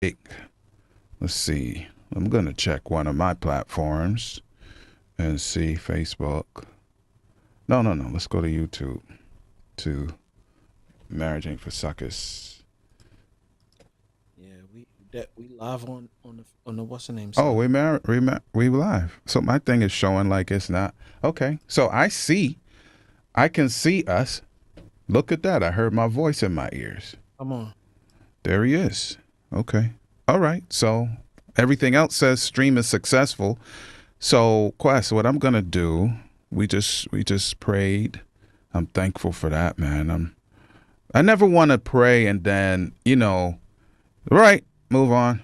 Let's see. I'm going to check one of my platforms and see Facebook. No. Let's go to YouTube to Marriage Ain't for Suckers. Yeah, we live on the what's the name Oh, side. we live. So my thing is showing like it's not. Okay. So I can see us. Look at that. I heard my voice in my ears. Come on. There he is. Okay. All right. So everything else says stream is successful. So Quest, what I'm gonna do, we just prayed. I'm thankful for that, man. I never want to pray and then, right, move on.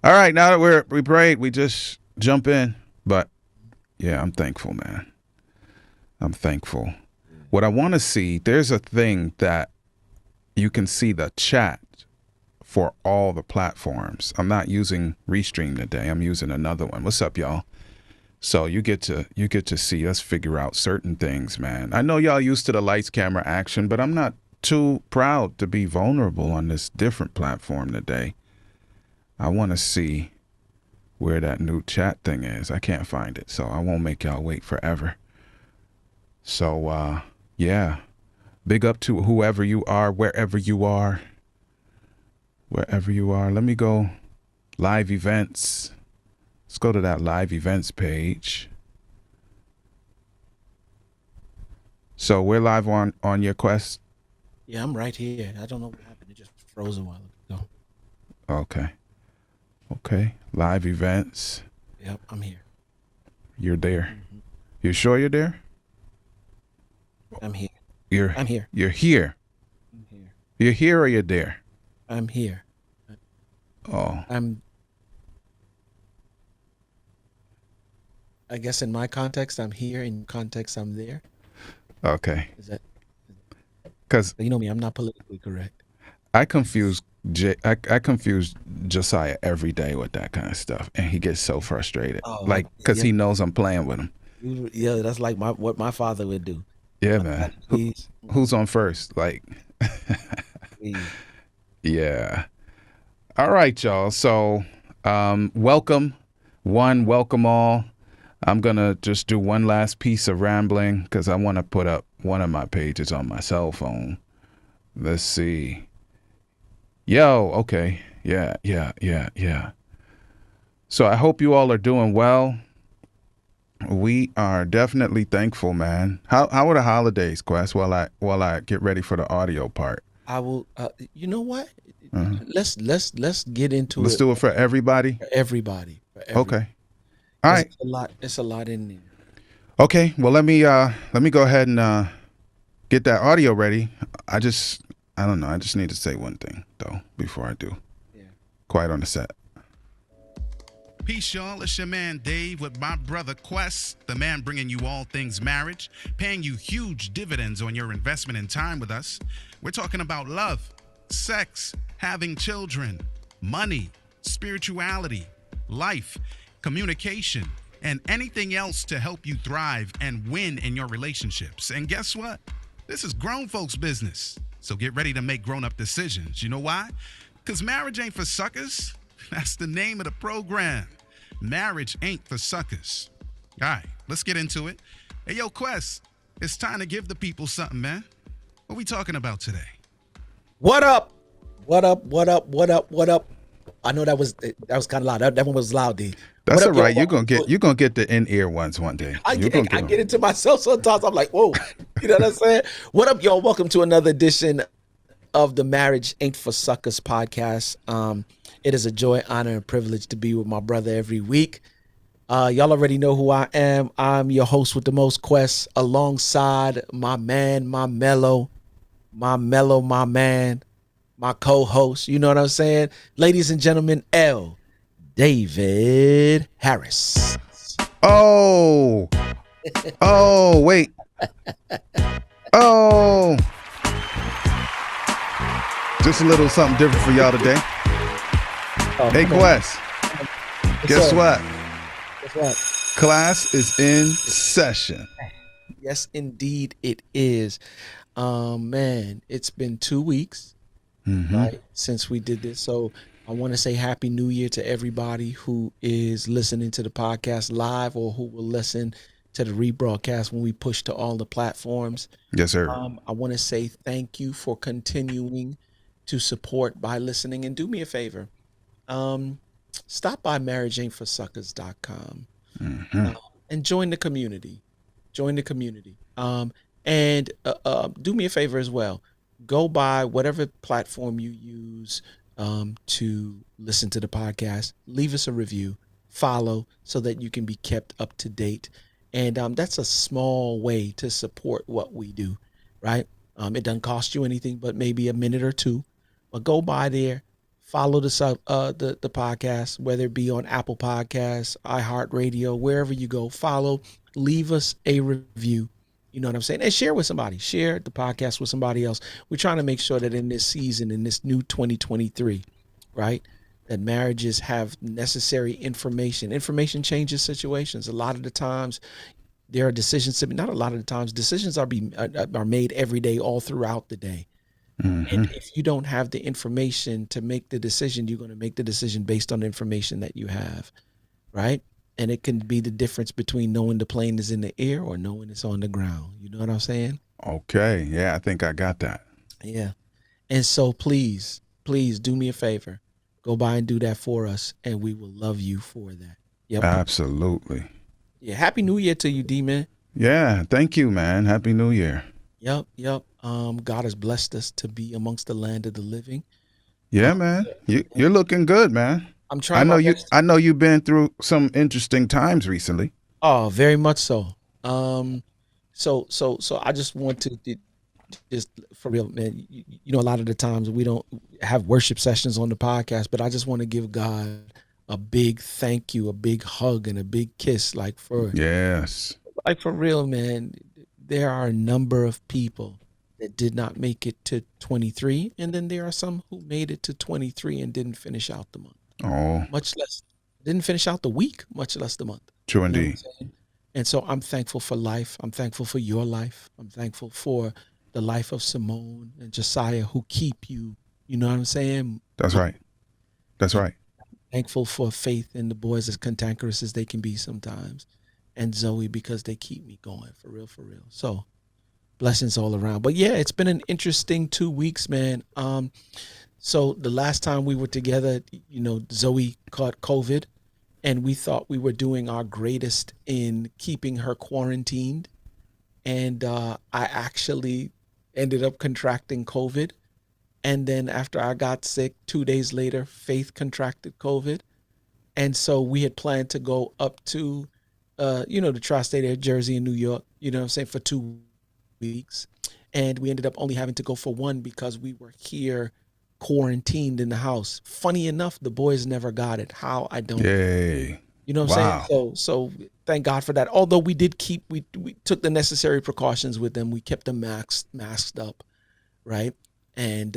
All right, now that we prayed, we just jump in. But yeah, I'm thankful, man. I'm thankful. What I want to see, there's a thing that you can see the chat for all the platforms. I'm not using Restream today. I'm using another one. What's up, y'all? So you get to see us figure out certain things, man. I know y'all used to the lights, camera, action, but I'm not too proud to be vulnerable on this different platform today. I want to see where that new chat thing is. I can't find it, so I won't make y'all wait forever. So yeah, big up to whoever you are, wherever you are. Wherever you are. Let me go live events. Let's go to that live events page. So we're live on your Quest. Yeah, I'm right here. I don't know what happened. It just froze a while ago. Okay. Live events. Yep, I'm here. You're there. hmm You sure you're there? I'm here. You're I'm here. you're here. I'm here. You're here or you're there? I'm here. Oh, I'm. I guess in my context, I'm here. In context, I'm there. okay. Is that? Cause You know me. I'm not politically correct. I confuse I confuse Josiah every day with that kind of stuff, and he gets so frustrated. Oh, Like, cause yeah, he knows I'm playing with him. yeah. That's like what my father would do. Yeah, My man. God, please, Who's on first? Like, please. yeah. All right, y'all. So, welcome all. I'm gonna just do one last piece of rambling because I want to put up one of my pages on my cell phone. Let's see. Yo, okay. Yeah. So I hope you all are doing well. We are definitely thankful, man. How are the holidays, Quest? While I get ready for the audio part. I will. You know what? Uh-huh. Let's get into Let's it do it for everybody. for everybody. For every, Okay. All because right. it's a lot. It's a lot in there. Okay. Well, let me go ahead and get that audio ready. I don't know. I just need to say one thing though before I do. Yeah. Quiet on the set. Peace, y'all. It's your man Dave with my brother Quest, the man bringing you all things marriage, paying you huge dividends on your investment and time with us. We're talking about love, sex, having children, money, spirituality, life, communication, and anything else to help you thrive and win in your relationships. And guess what? This is grown folks' business. So get ready to make grown up decisions. You know why? Because marriage ain't for suckers. That's the name of the program. Marriage ain't for suckers. All right, let's get into it. Hey, yo, Quest, it's time to give the people something, man. What we talking about today? What up? What up? What up? What up? What up? I know that was kind of loud. That one was loud, D. What That's all up, yo? right. You're gonna get the in ear ones one day. You're gonna I get get them. into myself sometimes. I'm like, whoa. You know what I'm saying? What up, y'all? Welcome to another edition of the Marriage Ain't for Suckers podcast. It is a joy, honor, and privilege to be with my brother every week. Y'all already know who I am. I'm your host with the most quests, alongside my man, my man, my co-host. You know what I'm saying? Ladies and gentlemen, L. David Harris. Oh, wait. Oh, just a little something different for y'all today. Oh, Hey, come on. Quest. Guess up? what? Guess what? Class is in session. Yes, indeed it is. Man, it's been 2 weeks. right? Since we did this. So I want to say Happy New Year to everybody who is listening to the podcast live or who will listen to the rebroadcast when we push to all the platforms. Yes, sir. I want to say thank you for continuing to support by listening. And do me a favor. Stop by marriageaintforsuckers.com and join the community. Join the community. And do me a favor as well. Go by whatever platform you use to listen to the podcast. Leave us a review, follow, so that you can be kept up to date. And that's a small way to support what we do, right? It doesn't cost you anything, but maybe a minute or two. But go by there, follow the podcast, whether it be on Apple Podcasts, iHeartRadio, wherever you go. Follow, leave us a review. You know what I'm saying? And share with somebody. Share the podcast with somebody else. We're trying to make sure that in this season, in this new 2023, right, that marriages have necessary information. Information changes situations. A lot of the times, there are decisions to be, not a lot of the times, decisions are made every day, all throughout the day. And if you don't have the information to make the decision, you're going to make the decision based on the information that you have, right? And it can be the difference between knowing the plane is in the air or knowing it's on the ground. You know what I'm saying? Okay. Yeah, I think I got that. Yeah. And so please do me a favor. Go by and do that for us, and we will love you for that. Yep. Absolutely. Yeah. Happy New Year to you, D-Man. Yeah. Thank you, man. Happy New Year. Yep. God has blessed us to be amongst the land of the living. Yeah, man. You're looking good, man. I'm trying my best. I know you've been through some interesting times recently. Oh, very much so. So I just want to just for real, man. You know, a lot of the times we don't have worship sessions on the podcast, but I just want to give God a big thank you, a big hug, and a big kiss, like for real, man. There are a number of people that did not make it to 23, and then there are some who made it to 23 and didn't finish out the month. Oh, Much less didn't finish out the week, much less the month. true You know what I'm indeed. saying? And so I'm thankful for life. I'm thankful for your life. I'm thankful for the life of Simone and Josiah, who keep you. You know what I'm saying? That's right. That's right. Thankful for Faith and the boys, as cantankerous as they can be sometimes, and Zoe, because they keep me going, for real, for real. So blessings all around. But yeah, it's been an interesting 2 weeks, man. So the last time we were together, you know, Zoe caught COVID, and we thought we were doing our greatest in keeping her quarantined. And I actually ended up contracting COVID. And then after I got sick, 2 days later, Faith contracted COVID. And so we had planned to go up to, the tri-state area, Jersey and New York, you know what I'm saying, for 2 weeks. And we ended up only having to go for one because we were here quarantined in the house. Funny enough, the boys never got it. How? I don't know. Yay. You know what I'm saying? So thank God for that. Although we did we took the necessary precautions with them. We kept them masked up, right? And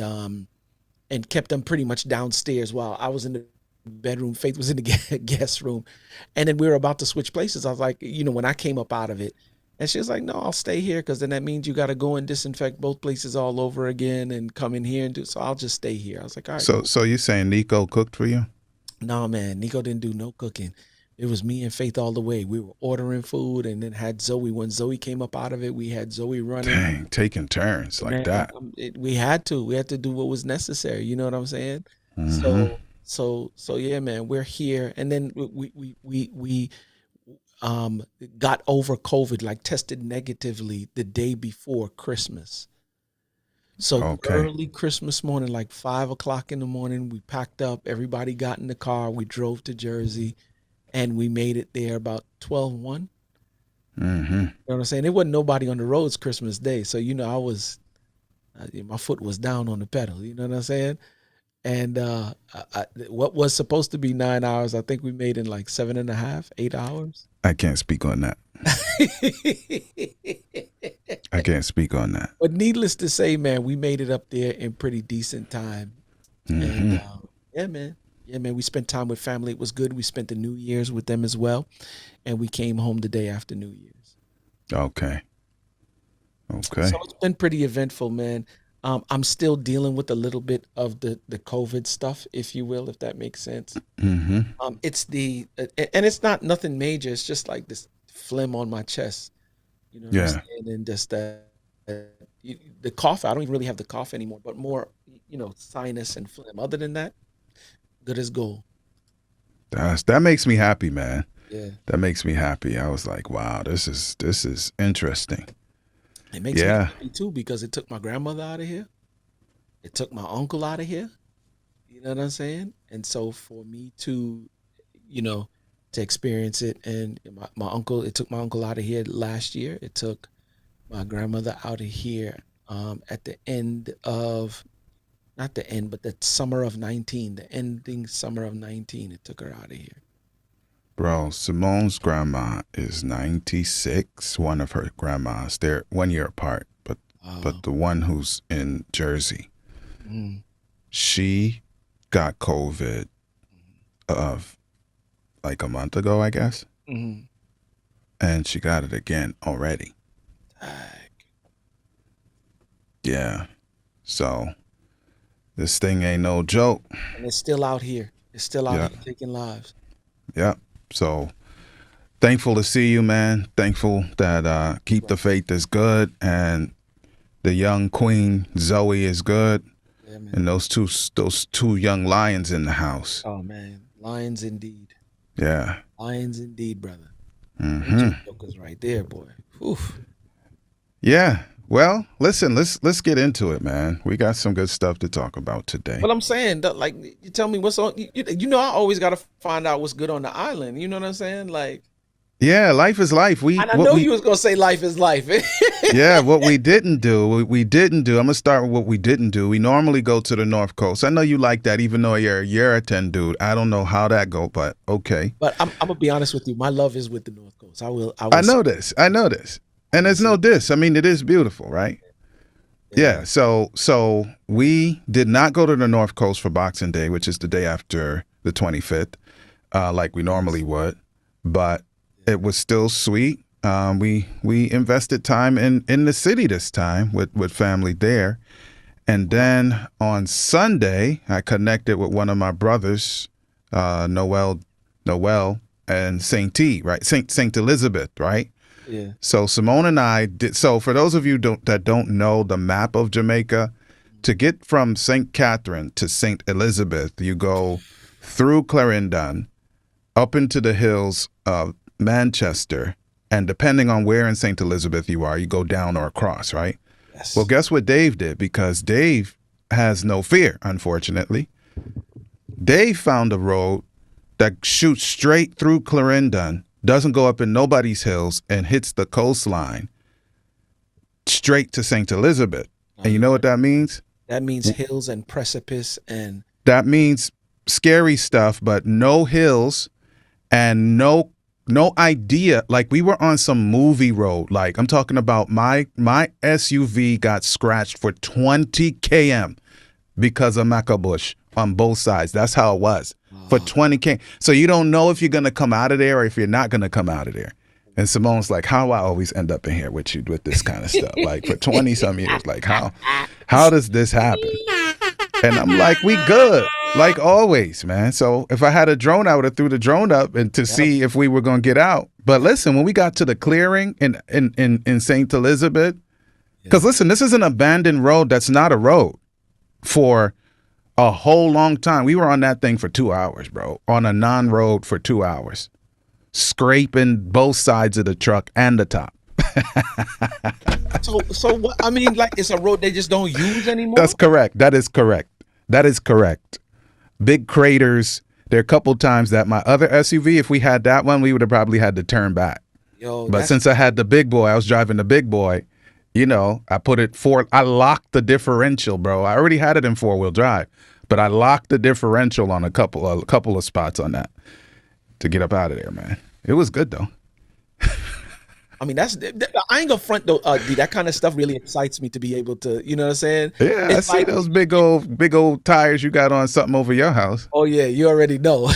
kept them pretty much downstairs while I was in the bedroom. Faith was in the guest room. And then we were about to switch places. I was like, when I came up out of it, and she was like, no, I'll stay here, because then that means you got to go and disinfect both places all over again and come in here and do. So I'll just stay here. I was like, all right. So you saying Nico cooked for you? No, man, Nico didn't do no cooking. It was me and Faith all the way. We were ordering food, and then had Zoe. When Zoe came up out of it, we had Zoe running. Dang, taking turns like Man, that. We had to do what was necessary. You know what I'm saying? Mhm. So yeah, man, we're here. And then we got over COVID, like tested negatively the day before Christmas. So Okay. early Christmas morning, like 5:00 in the morning, we packed up, everybody got in the car, we drove to Jersey, and we made it there about 12:01. Mm-hmm. You know what I'm saying? There wasn't nobody on the roads Christmas Day. So, I was, my foot was down on the pedal. You know what I'm saying? And what was supposed to be 9 hours, I think we made in like 7.5, 8 hours. I can't speak on that. I can't speak on that. But needless to say, man, we made it up there in pretty decent time. Mm-hmm. And yeah, man, we spent time with family. It was good. We spent the New Year's with them as well. And we came home the day after New Year's. Okay. So it's been pretty eventful, man. I'm still dealing with a little bit of the COVID stuff, if you will, if that makes sense. Mm-hmm. It's and it's not nothing major. It's just like this phlegm on my chest. You know what I'm Yeah. saying? And just the cough. I don't even really have the cough anymore, but more, sinus and phlegm. Other than that, good as gold. That makes me happy, man. Yeah. That makes me happy. I was like, wow, this is interesting. It makes me Yeah. happy too because it took my grandmother out of here. It took my uncle out of here. You know what I'm saying? And so for me to, to experience it, and my uncle, it took my uncle out of here last year. It took my grandmother out of here at the end of, not the end, but the summer of 19, the ending summer of 19. It took her out of here. Bro, Simone's grandma is 96. One of her grandmas, they're 1 year apart, but the one who's in Jersey, she got COVID of like a month ago, I guess, and she got it again already. Yeah, so this thing ain't no joke. And it's still out here. It's still out here taking lives. Yep. So thankful to see you, man. Thankful that Keep the Faith is good, and the young queen Zoe is good, and those two young lions in the house. Oh man, lions indeed. Yeah. Lions indeed, brother. Mm-hmm. Jokers right there, boy. Oof. Yeah. Well, listen, let's get into it, man. We got some good stuff to talk about today. But I'm saying, like, you tell me what's on. I always got to find out what's good on the island. You know what I'm saying? Like, yeah, life is life. and I know you was gonna say life is life. Yeah, what we didn't do. I'm gonna start with what we didn't do. We normally go to the North Coast. I know you like that, even though you're a Yeraten dude. I don't know how that go, but okay. But I'm gonna be honest with you. My love is with the North Coast. I know this. And there's no diss. I mean, it is beautiful, right? Yeah. So we did not go to the North Coast for Boxing Day, which is the day after the 25th, like we normally would. But it was still sweet. We invested time in the city this time with family there. And then on Sunday, I connected with one of my brothers, Noel and Saint T, right? Saint Elizabeth, right? Yeah. So Simone and I did. So for those of you that don't know the map of Jamaica, to get from St. Catherine to St. Elizabeth, you go through Clarendon, up into the hills of Manchester, and depending on where in St. Elizabeth you are, you go down or across, right? Yes. Well, guess what Dave did? Because Dave has no fear, unfortunately. Dave found a road that shoots straight through Clarendon, doesn't go up in nobody's hills, and hits the coastline straight to St. Elizabeth. And you know what that means? That means hills and precipice, and that means scary stuff, but no hills and no idea. Like, we were on some movie road. Like, I'm talking about my SUV got scratched for 20 km because of Macabush on both sides. That's how it was. For 20 km. So you don't know if you're going to come out of there or if you're not going to come out of there. And Simone's like, how do I always end up in here with you with this kind of stuff? Like, for 20 some years, like, how does this happen? And I'm like, we good, like always, man. So if I had a drone, I would have threw the drone up and to see if we were going to get out. But listen, when we got to the clearing in St. Elizabeth, because listen, this is an abandoned road that's not a road for a whole long time. We were on that thing for 2 hours, bro, on a non-road for 2 hours, scraping both sides of the truck and the top. So what? I mean, like, it's a road they just don't use anymore. That's correct. That is correct. Big craters. There are a couple times that my other SUV, if we had that one, we would have probably had to turn back. But since I had the big boy, I was driving the big boy. You know, I locked the differential, bro. I already had it in 4-wheel drive, but I locked the differential on a couple of spots on that to get up out of there, man. It was good though. I mean, I ain't gonna front though. That kind of stuff really excites me to be able to, you know what I'm saying? Yeah, it's I see those big old tires you got on something over your house. Oh yeah, you already know.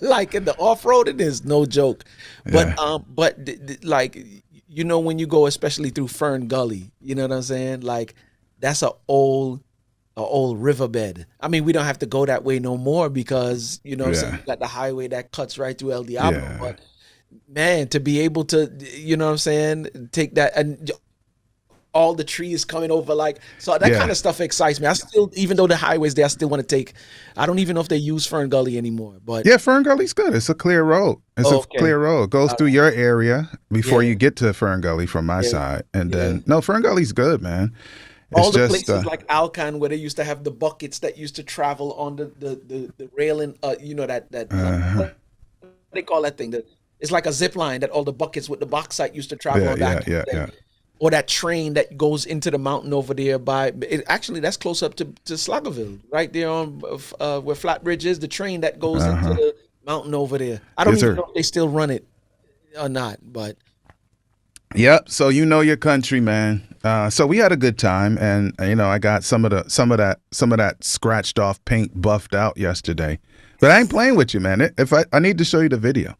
Like in the off-road, it is no joke. But like, you know, when you go, especially through Fern Gully, you know what I'm saying? Like, that's a old riverbed. I mean, we don't have to go that way no more because you know what I'm saying, Yeah. you got the highway that cuts right through El Diablo. Yeah. But man, to be able to, you know what I'm saying, take that and all the trees coming over, like, so that kind Yeah. of stuff excites me. I still, even though the highways there, I still want to take. I don't even know if they use Fern Gully anymore, but Yeah, Fern Gully's good. It's a clear road. It's a okay, clear road. It goes all through right, your area before yeah, you get to Fern Gully from my yeah, side. And yeah. then, no, Fern Gully's good, man. It's All the just, places like Alcan where they used to have the buckets that used to travel on the railing, you know that uh, what do they call that thing? It's like a zip line that all the buckets with the bauxite used to travel yeah, on yeah, back in yeah, the day. yeah. Or that train that goes into the mountain over there by actually that's close up to SuckaZ, right there on where Flatbridge is. The train that goes into Uh-huh. the mountain over there. I don't Yes, even sir. know if they still run it or not, but Yep. So you know your country, man. So we had a good time, and I got some of that scratched off paint buffed out yesterday. But I ain't playing with you, man. If I need to show you the video.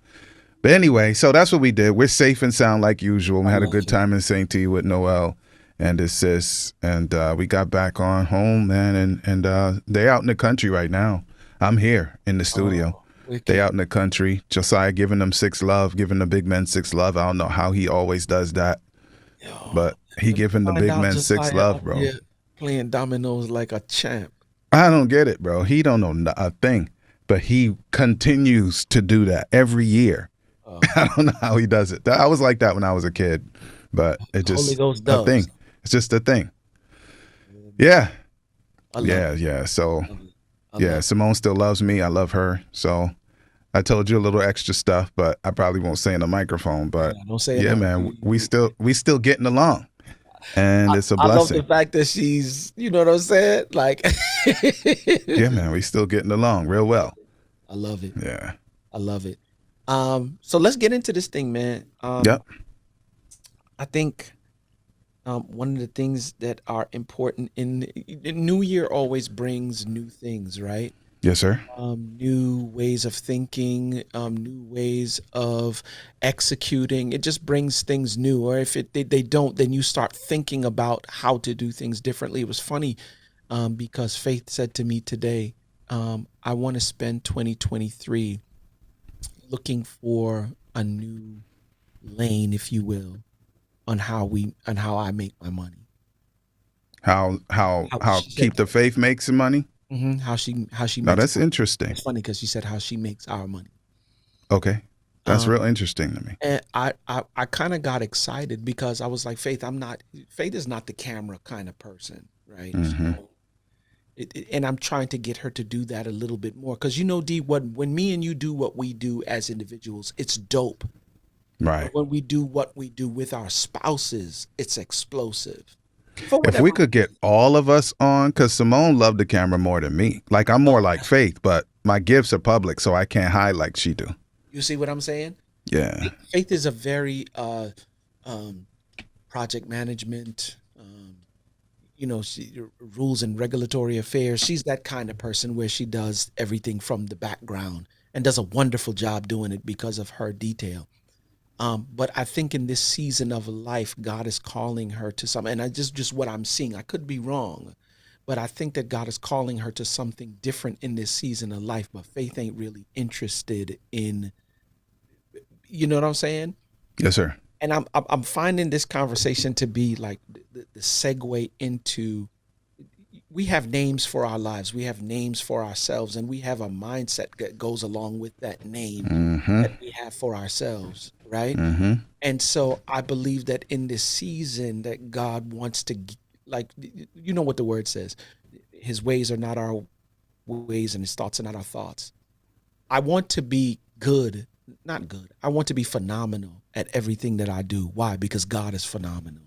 But anyway, so that's what we did. We're safe and sound like usual. We I had a love good it. time in St. T with Noel and his sis, and we got back on home, man. And they out in the country right now. I'm here in the studio. Oh, They wicked. out in the country. Josiah giving them six love, giving the big men six love. I don't know how he always does that, Yo, but he let me giving the find big out men six Josiah love, up bro. here playing dominoes like a champ. I don't get it, bro. He don't know a thing, but he continues to do that every year. Oh, I don't know how he does it. I was like that when I was a kid, but it Holy just Ghost a does. thing. It's just a thing. Yeah, I love yeah, yeah. So it. I yeah, love Simone still loves me. I love her. So I told you a little extra stuff, but I probably won't say in the microphone. it. But Yeah, don't say it yeah, now. man, we still getting along, and it's a I love the blessing. fact that she's, you know what I'm saying? Like, Yeah, man, we still getting along real well. I love it. Yeah. I love it. So let's get into this thing, man. Yep. I think one of the things that are important in New Year always brings new things, right? Yes, sir. New ways of thinking, new ways of executing. It just brings things new. Or if they don't, then you start thinking about how to do things differently. It was funny because Faith said to me today, I want to spend 2023 looking for a new lane, if you will, on how I make my money. How She said, keep the faith makes some money? how she No, makes. that's interesting. It's funny because she said how she makes our money. Okay, that's real Um, interesting to me. and I kind of got excited because I was like, Faith is not the camera kind of person, right? Hmm. So and I'm trying to get her to do that a little bit more because D, when me and you do what we do as individuals, it's dope. Right. But when we do what we do with our spouses, it's explosive. For If we whatever could get reason. all of us on, because Simone loved the camera more than me. Like I'm more like Faith, but my gifts are public, so I can't hide like she do. You see what I'm saying? Yeah. Faith is a very project management, rules and regulatory affairs. She's that kind of person where she does everything from the background and does a wonderful job doing it because of her detail. But I think in this season of life, God is calling her to something, and I just what I'm seeing. I could be wrong, but I think that God is calling her to something different in this season of life. But Faith ain't really interested in, you know what I'm saying? Yes, sir. And I'm finding this conversation to be like the segue into, we have names for our lives, we have names for ourselves, and we have a mindset that goes along with that name Mm-hmm. that we have for ourselves, right? Mm-hmm. And so I believe that in this season that God wants to, like, you know what the word says, his ways are not our ways and his thoughts are not our thoughts. I want to be good, not good. I want to be phenomenal at everything that I do. Why? Because God is phenomenal.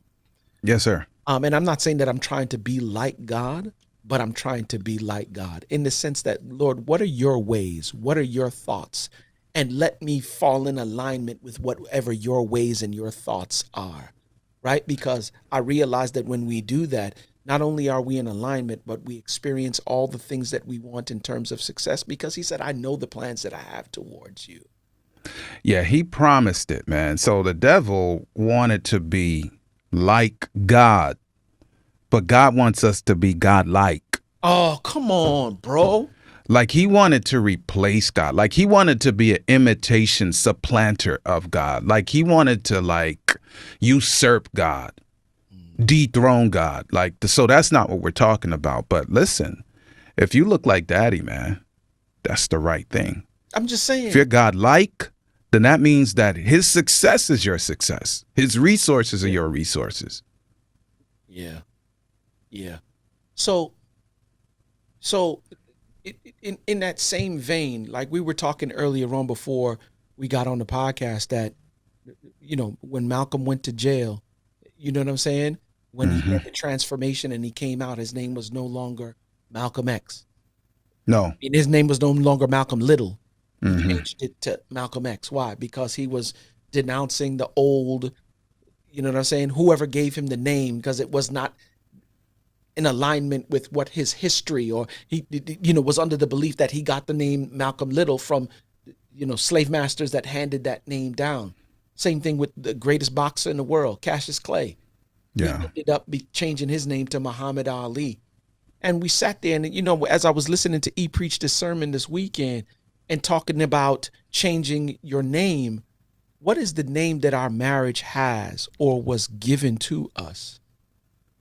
Yes, sir. And I'm not saying that I'm trying to be like God, but I'm trying to be like God in the sense that, Lord, what are your ways? What are your thoughts? And let me fall in alignment with whatever your ways and your thoughts are, right? Because I realize that when we do that, not only are we in alignment, but we experience all the things that we want in terms of success because he said, I know the plans that I have towards you. Yeah, he promised it, man. So the devil wanted to be like God, but God wants us to be God-like. Oh, come on, bro. Like he wanted to replace God. Like he wanted to be an imitation supplanter of God. Like he wanted to like usurp God, dethrone God. Like, so that's not what we're talking about. But listen, if you look like daddy, man, that's the right thing. I'm just saying. If you're God-like, then that means that his success is your success. His resources are your resources. Yeah. Yeah. So in that same vein, like we were talking earlier on before we got on the podcast, that, you know, when Malcolm went to jail, you know what I'm saying? When he had the transformation and he came out, his name was no longer Malcolm X. No. And his name was no longer Malcolm Little. He changed it to Malcolm X. Why? Because he was denouncing the old, you know what I'm saying? Whoever gave him the name, because it was not in alignment with what his history, or he, you know, was under the belief that he got the name Malcolm Little from, you know, slave masters that handed that name down. Same thing with the greatest boxer in the world, Cassius Clay. Yeah. He ended up changing his name to Muhammad Ali. And we sat there and, you know, as I was listening to E preach this sermon this weekend and talking about changing your name, what is the name that our marriage has or was given to us?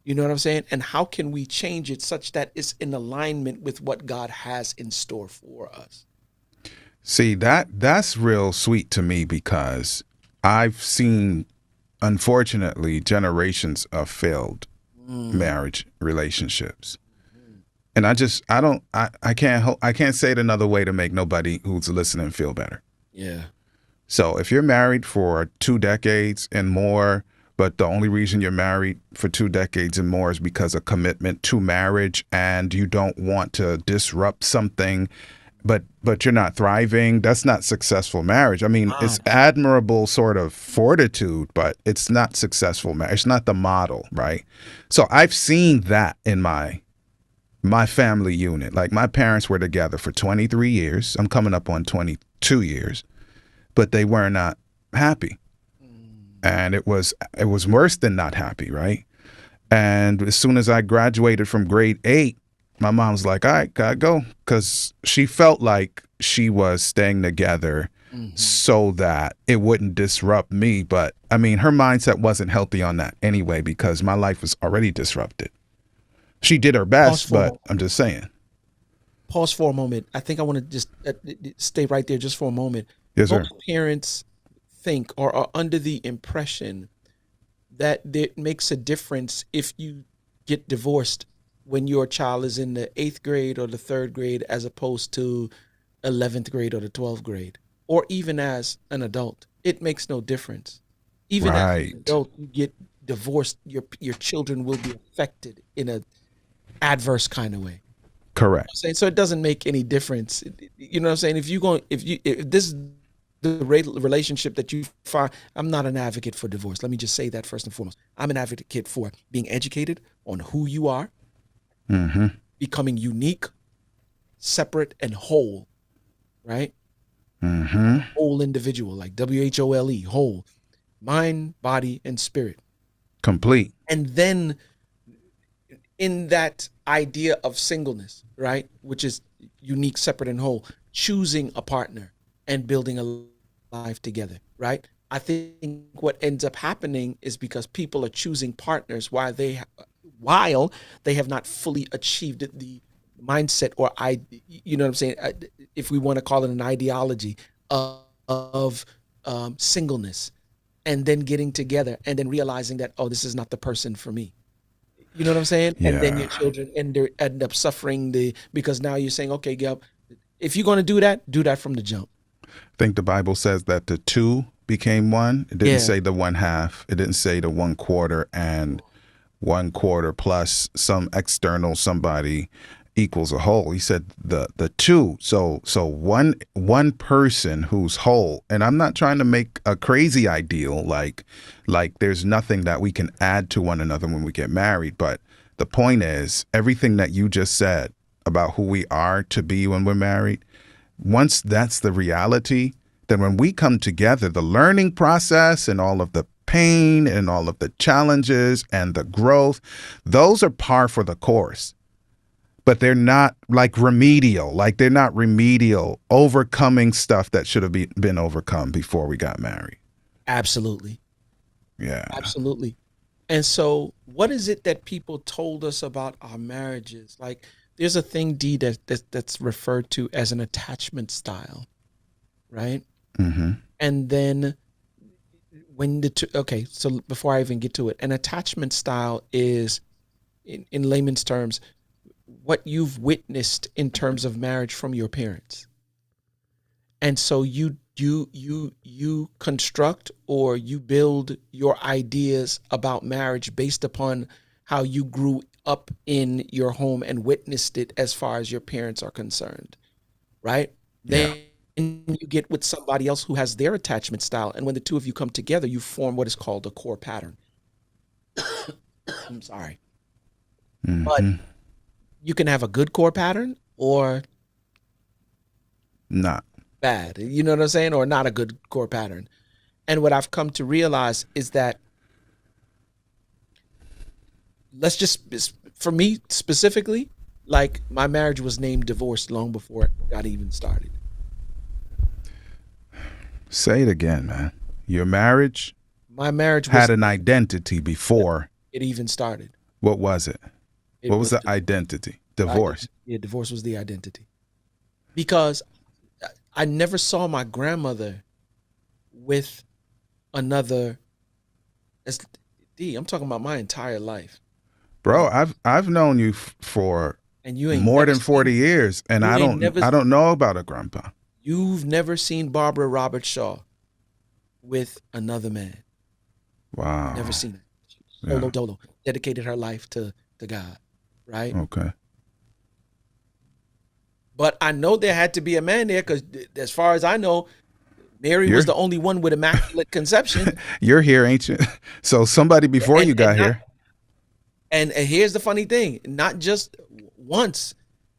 You know what I'm saying? And how can we change it such that it's in alignment with what God has in store for us? See, that's real sweet to me, because I've seen, unfortunately, generations of failed marriage relationships. And I can't say it another way to make nobody who's listening feel better. Yeah. So if you're married for 2 decades and more, but the only reason you're married for 2 decades and more is because of commitment to marriage, and you don't want to disrupt something, but you're not thriving, that's not successful marriage. I mean, it's admirable sort of fortitude, but it's not successful marriage. It's not the model, right? So I've seen that in my family unit. Like, my parents were together for 23 years. I'm coming up on 22 years, but they were not happy. And it was worse than not happy, right? And as soon as I graduated from grade 8, my mom was like, all right, gotta go. Because she felt like she was staying together so that it wouldn't disrupt me. But I mean, her mindset wasn't healthy on that anyway, because my life was already disrupted. She did her best, but I'm just saying. Pause for a moment. I think I want to just stay right there just for a moment. Yes, sir. Most parents think or are under the impression that it makes a difference if you get divorced when your child is in the 8th grade or the 3rd grade, as opposed to 11th grade or the 12th grade, or even as an adult. It makes no difference. Even as an adult, you get divorced, your children will be affected in a adverse kind of way. Correct. You know, so it doesn't make any difference. You know what I'm saying? If this is the relationship that you find, I'm not an advocate for divorce. Let me just say that first and foremost. I'm an advocate for being educated on who you are, becoming unique, separate, and whole, right? Whole individual, like WHOLE, whole, mind, body, and spirit. Complete. And then in that idea of singleness, right, which is unique, separate, and whole, choosing a partner and building a life together, right? I think what ends up happening is because people are choosing partners while they have not fully achieved the mindset, or you know what I'm saying, if we want to call it an ideology of singleness, and then getting together and then realizing that, oh, this is not the person for me. You know what I'm saying? Yeah. And then your children end up suffering because now you're saying, okay, Gab, if you're going to do that from the jump. I think the Bible says that the 2 became 1. It didn't say the 1/2. It didn't say the 1/4 and 1/4 plus some external somebody equals a whole. He said the 2. So one person who's whole. And I'm not trying to make a crazy ideal like there's nothing that we can add to one another when we get married. But the point is, everything that you just said about who we are to be when we're married, once that's the reality, then when we come together, the learning process and all of the pain and all of the challenges and the growth. Those are par for the course. But they're not like remedial. Like they're not remedial, overcoming stuff that should have been overcome before we got married. Absolutely. Yeah. Absolutely. And so what is it that people told us about our marriages? Like there's a thing, D, that's referred to as an attachment style, right? Mm-hmm. And then when okay, so before I even get to it, an attachment style is, in layman's terms, what you've witnessed in terms of marriage from your parents. And so you construct or you build your ideas about marriage based upon how you grew up in your home and witnessed it as far as your parents are concerned, right? Yeah. Then you get with somebody else who has their attachment style, and when the two of you come together, you form what is called a core pattern. I'm sorry. Mm-hmm. But you can have a good core pattern or not bad, you know what I'm saying? Or not a good core pattern. And what I've come to realize is that, let's just, for me specifically, like my marriage was named divorce long before it got even started. Say it again, man. Your marriage My marriage had an identity before it even started. What was it? It What was the identity? Divorce. Yeah, divorce was the identity. Because I never saw my grandmother with another. I'm talking about my entire life. Bro, I've known you for and you ain't more than 40 years, and I don't know about a grandpa. You've never seen Barbara Robert Shaw with another man. Wow. Never seen it. Solo dolo. Dedicated her life to God, right? Okay. But I know there had to be a man there because, as far as I know, Mary was the only one with immaculate conception. You're here, ain't you? So somebody before you got here. And here's the funny thing: not just once,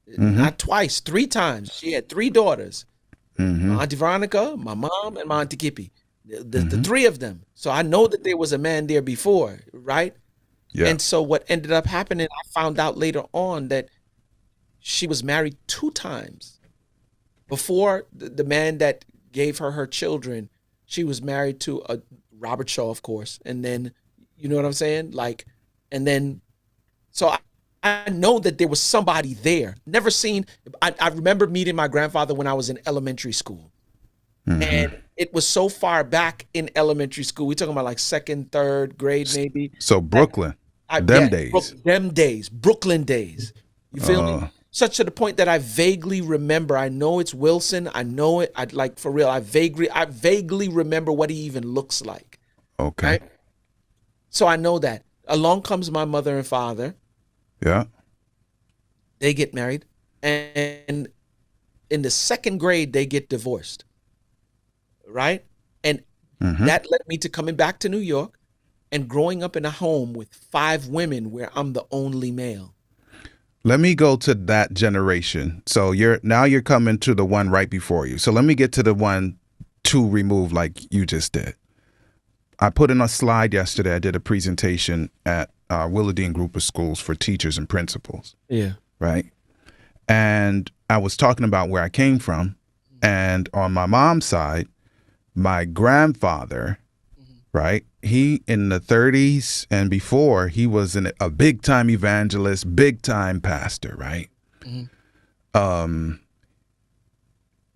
not twice, 3 times. She had 3 daughters: my Auntie Veronica, my mom, and my Auntie Kippy. The 3 of them. So I know that there was a man there before, right? Yeah. And so what ended up happening, I found out later on that she was married 2 times. Before the man that gave her children, she was married to a Robert Shaw, of course. And then, you know what I'm saying? Like, and then, so I know that there was somebody there. Never seen, I remember meeting my grandfather when I was in elementary school. And it was so far back in elementary school. We're talking about like 2nd, 3rd grade, maybe. So Brooklyn, days, Brooklyn days. You feel me? Such to the point that I vaguely remember. I know it's Wilson. I know it. I'd like, for real. I vaguely remember what he even looks like. Okay. Right? So I know that. Along comes my mother and father. Yeah. They get married, and in the 2nd grade they get divorced. Right? And that led me to coming back to New York and growing up in a home with 5 women where I'm the only male. Let me go to that generation. So you're coming to the one right before you. So let me get to the one 2 removed like you just did. I put in a slide yesterday. I did a presentation at Willardine Group of Schools for teachers and principals. Yeah. Right. And I was talking about where I came from. And on my mom's side, my grandfather, right, he in the 30s and before, he was a big time evangelist, big time pastor, right?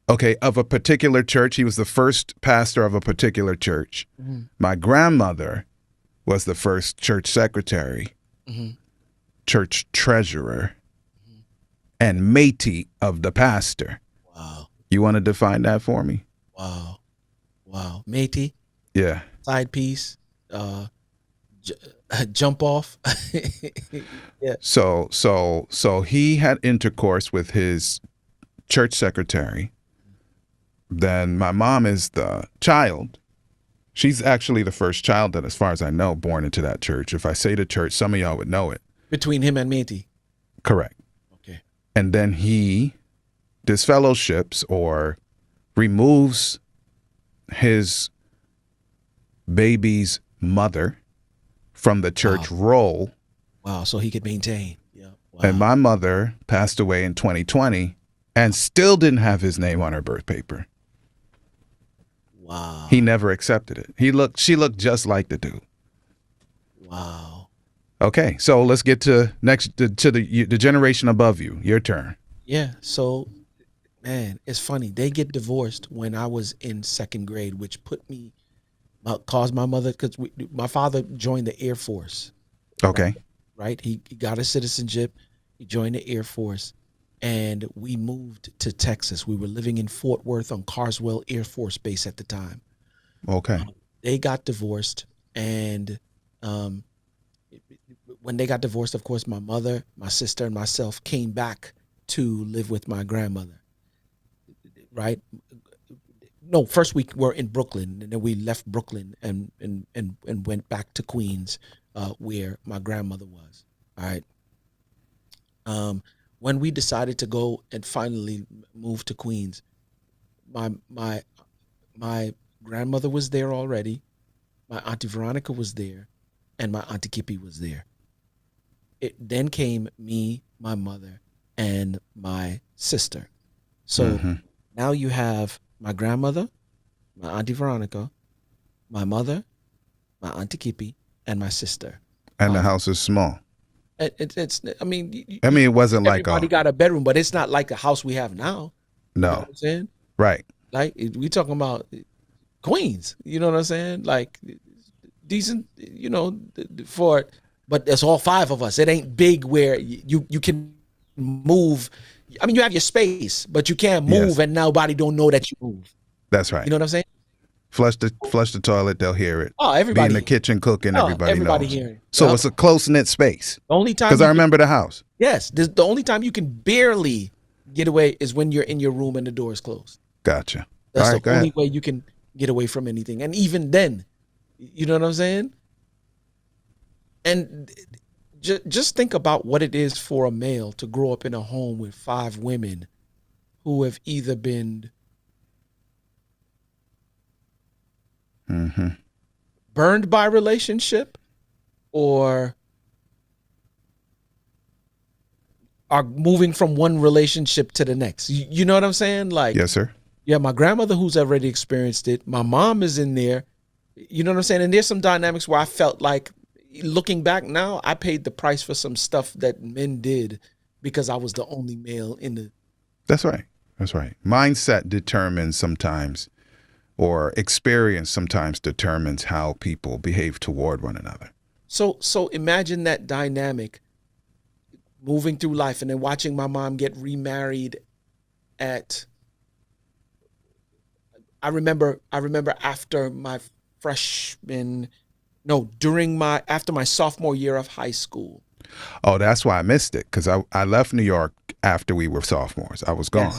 Okay, of a particular church. He was the first pastor of a particular church. My grandmother was the first church secretary, church treasurer, and métis of the pastor. Wow. You want to define that for me? Wow. Métis. Yeah. Side piece. Jump off. Yeah. So he had intercourse with his church secretary. Then my mom is the child. She's actually the first child that, as far as I know, born into that church. If I say the church, some of y'all would know it. Between him and Métis. Correct. Okay. And then he disfellowships or removes his baby's mother from the church roll. Wow. So he could maintain. Yeah. Wow. And my mother passed away in 2020 and still didn't have his name on her birth paper. Wow. He never accepted it. She looked just like the dude. Wow. Okay, so let's get to the generation above you. Your turn. Yeah. So, man, it's funny. They get divorced when I was in second grade, which caused my mother, because my father joined the Air Force. Okay. Right. He got his citizenship. He joined the Air Force, and we moved to Texas. We were living in Fort Worth on Carswell Air Force Base at the time. Okay. They got divorced, and when they got divorced, of course, my mother, my sister, and myself came back to live with my grandmother. Right? No, first we were in Brooklyn, and then we left Brooklyn and went back to Queens, where my grandmother was. All right. When we decided to go and finally move to Queens, my grandmother was there already, my Auntie Veronica was there, and my Auntie Kippy was there. It then came me, my mother, and my sister. So now you have my grandmother, my Auntie Veronica, my mother, my Auntie Kippy, and my sister. And the house is small. I mean, it wasn't like everybody got a bedroom, but it's not like a house we have now. No. You know what I'm saying? Right. Like, we talking about Queens. You know what I'm saying? Like, decent, but there's all five of us. It ain't big where you can move. I mean, you have your space, but you can't move and nobody don't know that you move. That's right. You know what I'm saying? Flush the toilet, they'll hear it. Oh, everybody. Be in the kitchen cooking, everybody knows. Hearing. So it's a close-knit space. The only time, because I remember the house. Yes. The only time you can barely get away is when you're in your room and the door is closed. Gotcha. That's all right, the only way you can get away from anything. And even then, you know what I'm saying? And just think about what it is for a male to grow up in a home with five women who have either been burned by relationship or are moving from one relationship to the next. You know what I'm saying? Like, yes, sir. Yeah, my grandmother who's already experienced it. My mom is in there. You know what I'm saying? And there's some dynamics where I felt like, looking back now, I paid the price for some stuff that men did because I was the only male in the... That's right. That's right. Mindset determines sometimes, or experience sometimes determines how people behave toward one another. So imagine that dynamic moving through life and then watching my mom get remarried at... I remember after my after my sophomore year of high school. Oh, that's why I missed it, because I left New York after we were sophomores. I was gone.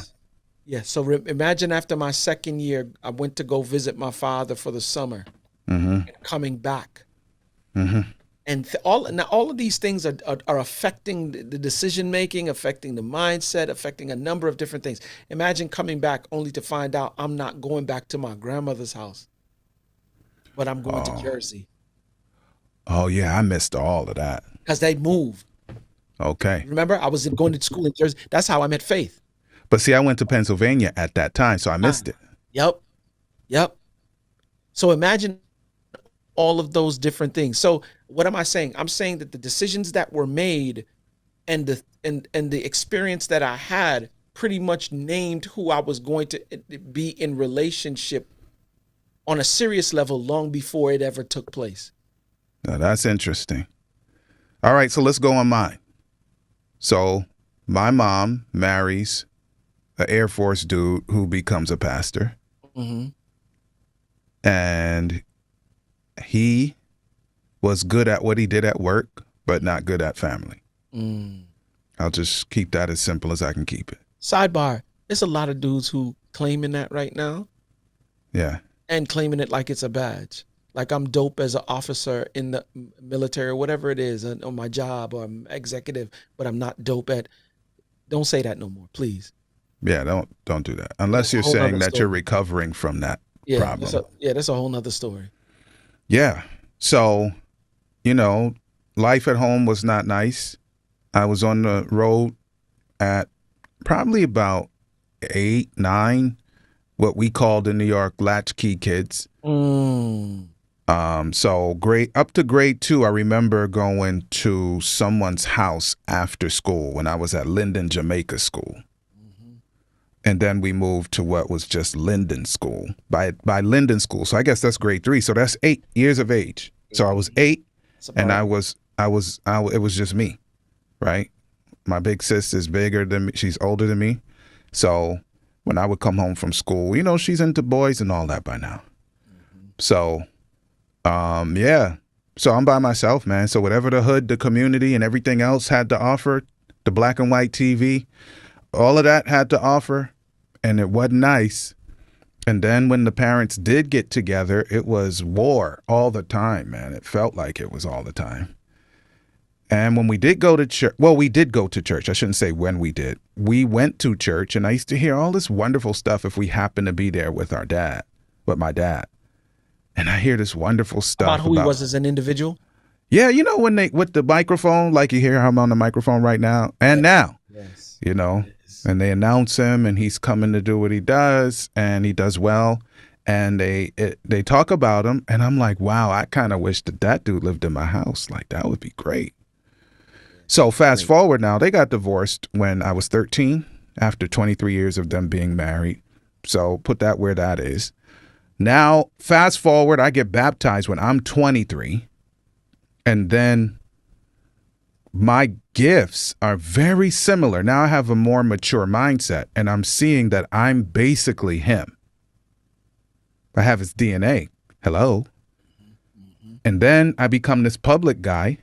Yes. So imagine after my second year, I went to go visit my father for the summer, and coming back. And all of these things are affecting the decision making, affecting the mindset, affecting a number of different things. Imagine coming back only to find out I'm not going back to my grandmother's house, but I'm going to Jersey. Oh yeah, I missed all of that because they moved. Okay. Remember, I was going to school in Jersey. That's how I met Faith. But see, I went to Pennsylvania at that time, so I missed it. Yep. So imagine all of those different things. So what am I saying? I'm saying that the decisions that were made and the experience that I had pretty much named who I was going to be in relationship on a serious level long before it ever took place. Now, that's interesting. All right, so let's go on mine. So my mom marries an Air Force dude who becomes a pastor. And he was good at what he did at work, but not good at family. I'll just keep that as simple as I can keep it. Sidebar, there's a lot of dudes who claiming that right now. Yeah. And claiming it like it's a badge. Like I'm dope as an officer in the military or whatever it is on my job, or I'm executive, but I'm not dope at... Don't say that no more, please. Yeah, don't do that. Unless you're saying that you're recovering from that problem. That's a whole nother story. Yeah. So, life at home was not nice. I was on the road at probably about 8, 9, what we called in New York latchkey kids. So up to grade 2, I remember going to someone's house after school when I was at Linden, Jamaica school. And then we moved to what was just Linden School, by Linden School. So I guess that's grade 3. So that's 8 years of age. So I was 8, and it was just me, right? My big sister's bigger than me. She's older than me. So when I would come home from school, she's into boys and all that by now. So, yeah. So I'm by myself, man. So whatever the hood, the community, and everything else had to offer, the black and white TV, all of that had to offer, and it wasn't nice. And then when the parents did get together, it was war all the time, man. It felt like it was all the time. And when we did go to church, we did go to church. I shouldn't say when we did. We went to church, and I used to hear all this wonderful stuff if we happened to be there with my dad. And I hear this wonderful stuff about who he was as an individual. Yeah, when with the microphone, like you hear I'm on the microphone right now and now, Yes. And they announce him, and he's coming to do what he does, and he does well. And they talk about him, and I'm like, wow, I kind of wish that dude lived in my house. Like, that would be great. So fast forward now, they got divorced when I was 13 after 23 years of them being married. So put that where that is. Now, fast forward, I get baptized when I'm 23. And then my gifts are very similar. Now I have a more mature mindset, and I'm seeing that I'm basically him. I have his DNA. Hello. And then I become this public guy,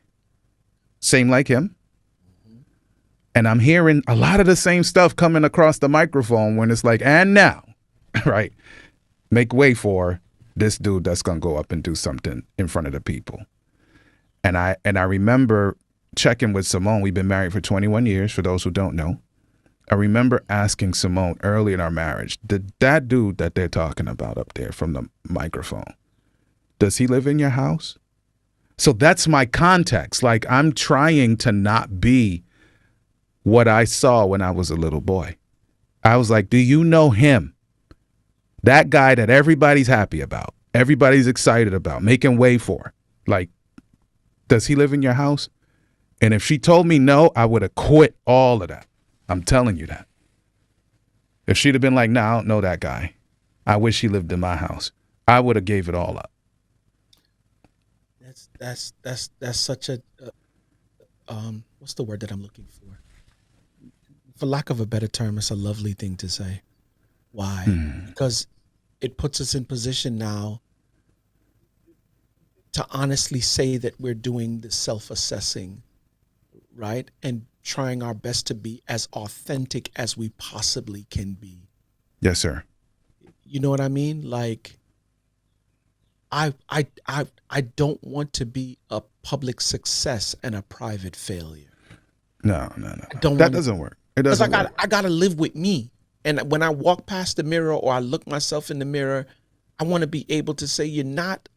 same like him. And I'm hearing a lot of the same stuff coming across the microphone when it's like, and now, right? Make way for this dude that's going to go up and do something in front of the people. And I remember checking with Simone. We've been married for 21 years, for those who don't know. I remember asking Simone early in our marriage, did that dude that they're talking about up there from the microphone, does he live in your house? So that's my context. Like, I'm trying to not be what I saw when I was a little boy. I was like, do you know him? That guy that everybody's happy about, everybody's excited about, making way for. Like, does he live in your house? And if she told me no, I would have quit all of that. I'm telling you that. If she'd have been like, nah, I don't know that guy, I wish he lived in my house, I would have gave it all up. That's such a what's the word that I'm looking for? For lack of a better term, it's a lovely thing to say. Why? Because it puts us in position now to honestly say that we're doing the self-assessing, right? And trying our best to be as authentic as we possibly can be. Yes, sir. You know what I mean? Like, I don't want to be a public success and a private failure. No. That doesn't work. It doesn't work. I gotta live with me. And when I walk past the mirror or I look myself in the mirror, I want to be able to say, you're not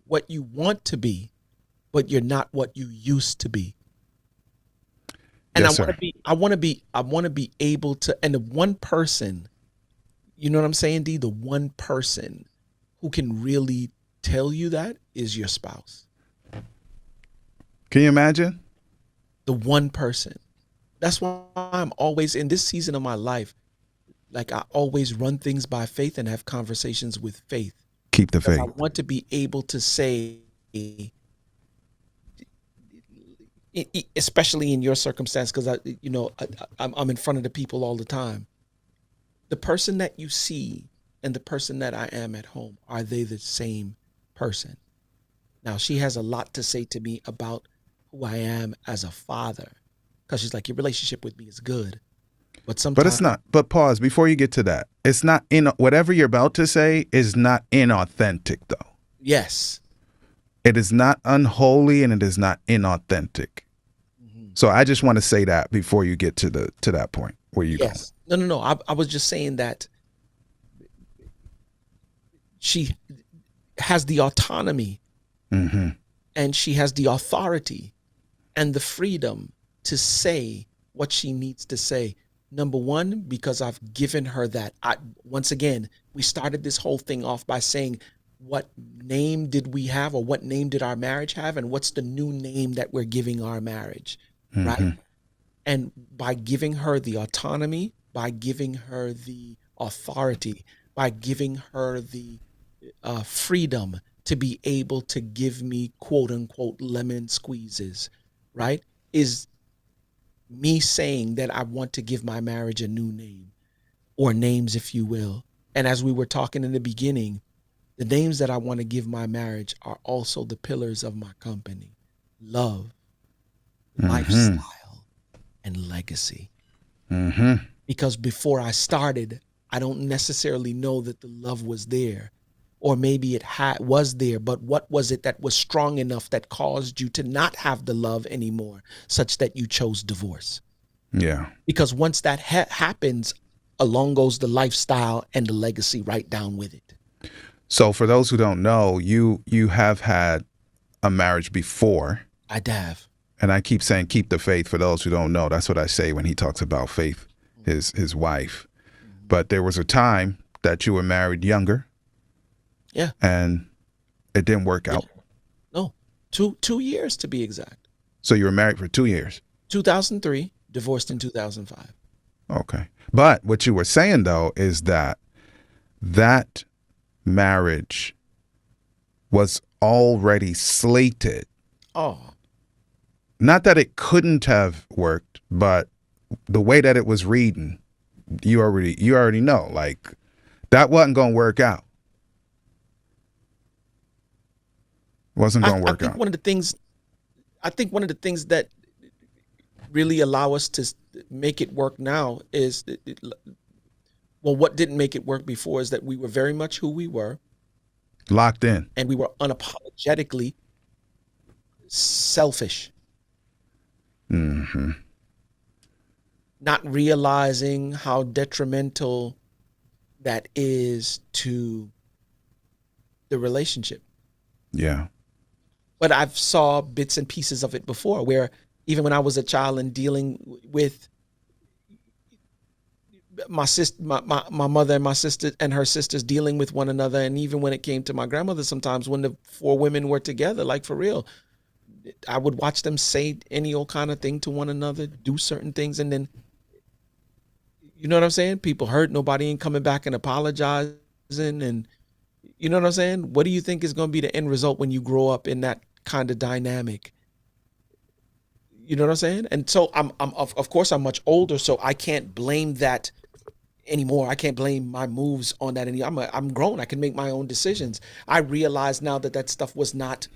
what you want to be, but you're not what you used to be. And yes, I want to be able to, and the one person, you know what I'm saying, D? The one person who can really tell you that is your spouse. Can you imagine? The one person. That's why I'm always in this season of my life. Like, I always run things by faith and have conversations with faith. Keep the faith. I want to be able to say, especially in your circumstance, because I'm in front of the people all the time. The person that you see and the person that I am at home, are they the same person? Now, she has a lot to say to me about who I am as a father, because she's like, your relationship with me is good. But sometimes, but it's not. But pause before you get to that. It's not whatever you're about to say is not inauthentic, though. Yes. It is not unholy, and it is not inauthentic. Mm-hmm. So I just want to say that before you get to that point where you go. No. I was just saying that she has the autonomy Mm-hmm. And she has the authority and the freedom to say what she needs to say. Number one, because I've given her that. Once again, we started this whole thing off by saying, what name did we have, or what name did our marriage have, and what's the new name that we're giving our marriage, right? And by giving her the autonomy, by giving her the authority, by giving her the freedom to be able to give me quote unquote lemon squeezes, right? Is me saying that I want to give my marriage a new name, or names, if you will. And as we were talking in the beginning, the names that I want to give my marriage are also the pillars of my company: love, lifestyle, and legacy. Because before I started, I don't necessarily know that the love was there, or maybe it was there, but what was it that was strong enough that caused you to not have the love anymore, such that you chose divorce? Yeah. Because once that happens, along goes the lifestyle and the legacy right down with it. So for those who don't know, you have had a marriage before. I have. And I keep saying keep the faith for those who don't know. That's what I say when he talks about Faith, his wife. But there was a time that you were married younger. Yeah. And it didn't work out. No. 2 years to be exact. So you were married for 2 years. 2003, divorced in 2005. Okay. But what you were saying, though, is that marriage was already slated. Oh. Not that it couldn't have worked, but the way that it was reading, you already know, like, that wasn't going to work out. Wasn't going to work out. I think one of the things that really allow us to make it work now is, well, what didn't make it work before is that we were very much who we were. Locked in. And we were unapologetically selfish. Mm-hmm. Not realizing how detrimental that is to the relationship. Yeah. But I've saw bits and pieces of it before, where even when I was a child and dealing with my sister, my mother and my sister and her sisters dealing with one another, and even when it came to my grandmother, sometimes when the 4 women were together, like for real, I would watch them say any old kind of thing to one another, do certain things, and then, you know what I'm saying? People hurt, nobody ain't coming back and apologizing, and you know what I'm saying? What do you think is going to be the end result when you grow up in that kind of dynamic? You know what I'm saying? And so I'm of course I'm much older, so I can't blame that anymore. I can't blame my moves on that anymore. I'm grown. I can make my own decisions. I realize now that stuff was not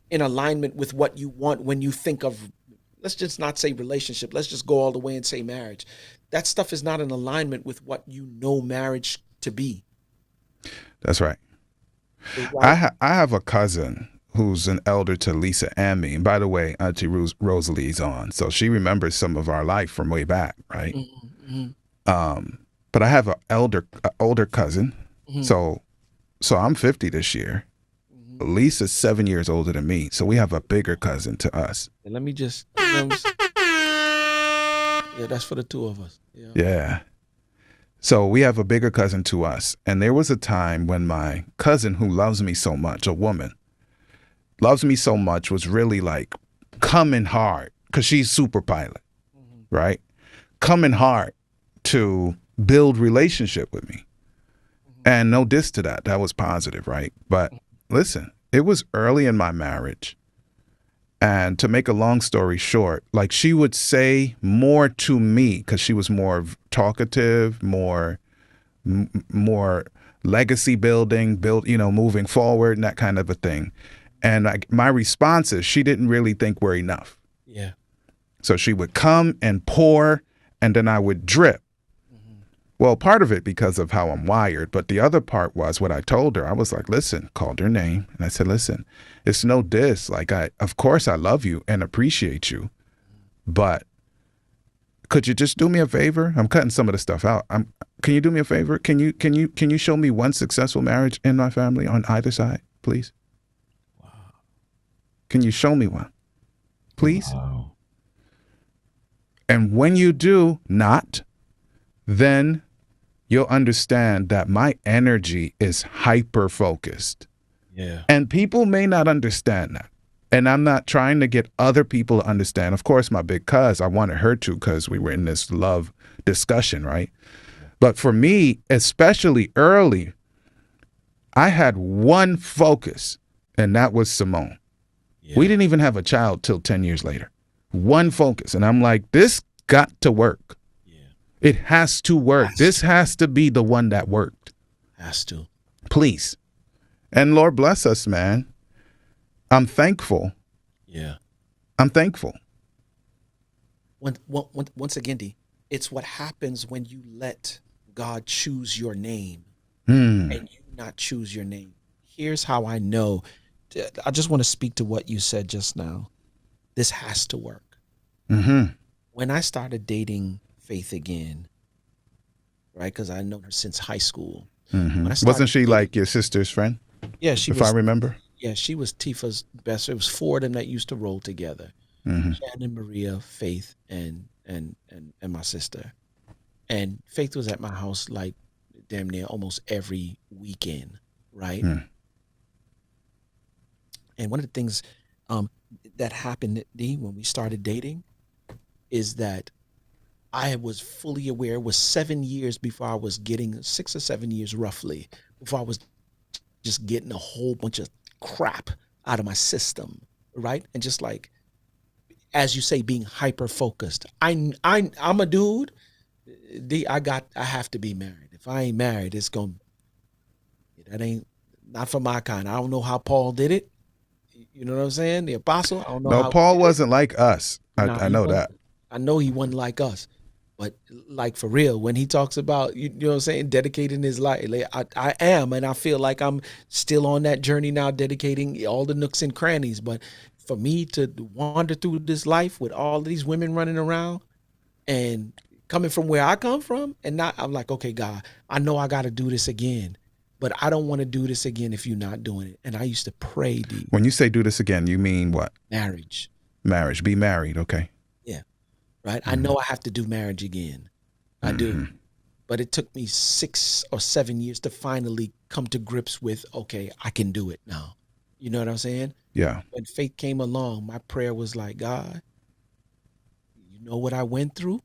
in alignment with what you want when you think of, let's just not say relationship. Let's just go all the way and say marriage. That stuff is not in alignment with what you know marriage to be. That's right. I have a cousin who's an elder to Lisa and me. And by the way, Auntie Rosalie's on, so she remembers some of our life from way back, right? Mm-hmm. But I have an older cousin. Mm-hmm. So I'm 50 this year. Mm-hmm. Lisa's 7 years older than me, so we have a bigger cousin to us. And let me just, yeah, that's for the 2 of us. Yeah. So we have a bigger cousin to us. And there was a time when my cousin, who loves me so much, a woman, loves me so much, was really like coming hard, because she's super pilot, right? Coming hard to build relationship with me. And no diss to that. That was positive, right? But listen, it was early in my marriage. And to make a long story short, like, she would say more to me because she was more talkative, more legacy building, moving forward and that kind of a thing. And my responses, she didn't really think were enough. Yeah. So she would come and pour, and then I would drip. Well, part of it because of how I'm wired, but the other part was what I told her. I was like, listen, called her name, and I said, listen, it's no diss. Like, of course I love you and appreciate you, but could you just do me a favor? I'm cutting some of the stuff out. Can you do me a favor? Can you show me one successful marriage in my family on either side, please? Can you show me one? Please? Wow. And when you do not, then you'll understand that my energy is hyper focused. Yeah. And people may not understand that. And I'm not trying to get other people to understand. Of course, my big cuz, I wanted her to, because we were in this love discussion, right? But for me, especially early, I had one focus, and that was Simone. Yeah. We didn't even have a child till 10 years later. One focus. And I'm like, this got to work. Yeah. It has to work. This has to be the one that worked. Has to. Please. And Lord bless us, man. I'm thankful. Yeah. I'm thankful. Once again, D, it's what happens when you let God choose your name Hmm. and you not choose your name. Here's how I know. I just want to speak to what you said just now. This has to work. Mm-hmm. When I started dating Faith again, right, because I've known her since high school. Mm-hmm. When I started Wasn't she dating- like your sister's friend, Yeah, she if was. I remember? Yeah, she was Tifa's best. It was four of them that used to roll together. Mm-hmm. Shannon, Maria, Faith, and my sister. And Faith was at my house like damn near almost every weekend, right? Mm. And one of the things that happened, D, when we started dating, is that I was fully aware. It was 7 years before I was getting 6 or 7 years roughly before I was just getting a whole bunch of crap out of my system, right? And just like, as you say, being hyper focused. I'm a dude. I have to be married. If I ain't married, that ain't not for my kind. I don't know how Paul did it. You know what I'm saying? The apostle. I don't know. No, how Paul wasn't like us. Nah, I he know wasn't. that. I know he wasn't like us, but like for real, when he talks about, you know what I'm saying, dedicating his life, like, I am, and I feel like I'm still on that journey now, dedicating all the nooks and crannies. But for me to wander through this life with all these women running around and coming from where I come from, and not, I'm like, okay, God, I know I got to do this again, but I don't want to do this again if you're not doing it. And I used to pray, When you say do this again, you mean what? marriage. Marriage. Be married. Okay. Right? I know I have to do marriage again. I do. Mhm. But it took me 6 or 7 years to finally come to grips with, okay, I can do it now. You know what I'm saying? Yeah. When faith came along, my prayer was like, God, you know what I went through?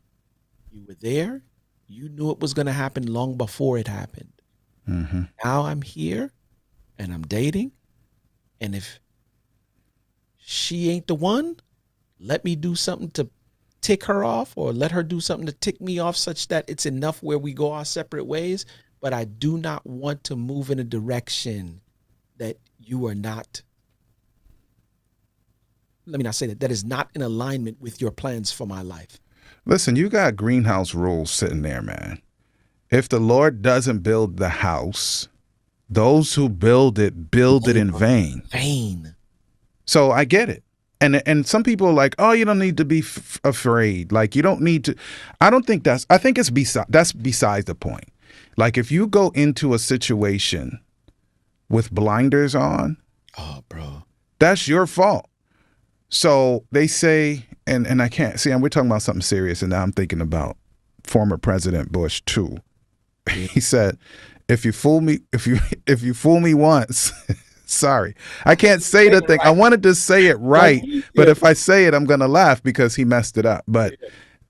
You were there. You knew it was going to happen long before it happened. Mm-hmm. Now I'm here and I'm dating. And if she ain't the one, let me do something to tick her off, or let her do something to tick me off, such that it's enough where we go our separate ways. But I do not want to move in a direction that you are not, let me not say that is not in alignment with your plans for my life. Listen, you got greenhouse rules sitting there, man. If the Lord doesn't build the house, those who build it in vain. Vain. So I get it. And some people are like, oh, you don't need to be afraid. Like, you don't need to. I think it's besides the point. Like, if you go into a situation with blinders on, Oh, bro. that's your fault. So they say, and I can't see, and we're talking about something serious, and now I'm thinking about former President Bush too. He said, if you fool me once, sorry, I can't say the thing. I wanted to say it right, but if I say it, I'm gonna laugh because he messed it up. But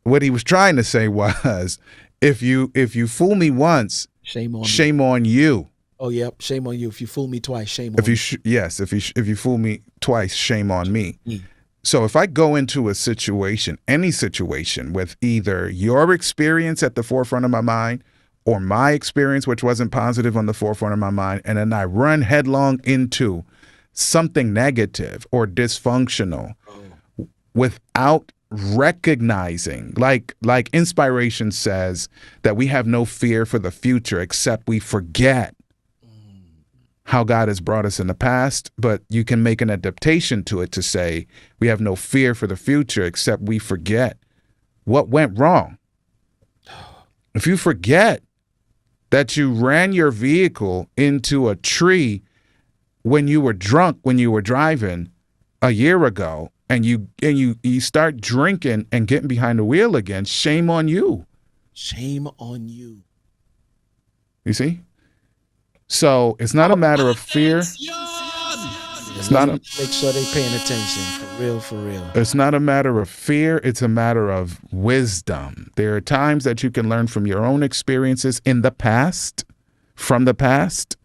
what he was trying to say was, if you fool me once, Shame on me. shame on you. Oh, yep. Shame on you. If you fool me twice, shame on If you me. if you fool me twice, shame on me. Mm. So if I go into a situation, any situation, with either your experience at the forefront of my mind or my experience, which wasn't positive, on the forefront of my mind, and then I run headlong into something negative or dysfunctional without recognizing, like inspiration says, that we have no fear for the future, except we forget how God has brought us in the past. But you can make an adaptation to it to say we have no fear for the future, except we forget what went wrong. If you forget that you ran your vehicle into a tree when you were drunk, when you were driving, a year ago and you start drinking and getting behind the wheel again, shame on you. Shame on you. You see? So it's not a matter of fear. It's not make sure they paying attention. For real. It's not a matter of fear. It's a matter of wisdom. There are times that you can learn from your own experiences in the past, from the past,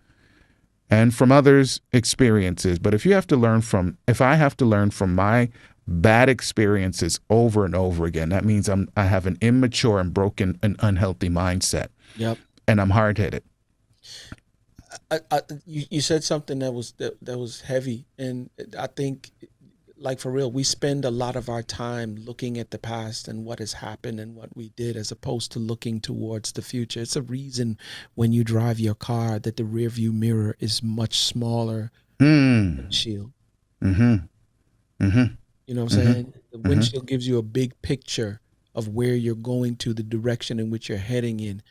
and from others' experiences. But if I have to learn from my bad experiences over and over again, that means I have an immature and broken and unhealthy mindset. Yep. And I'm hard-headed. You said something that was heavy, and I think, like, for real, we spend a lot of our time looking at the past and what has happened and what we did, as opposed to looking towards the future. It's a reason when you drive your car that the rearview mirror is much smaller than the windshield. Mm-hmm. Mm-hmm. You know what I'm saying? The windshield gives you a big picture of where you're going to, the direction in which you're heading in.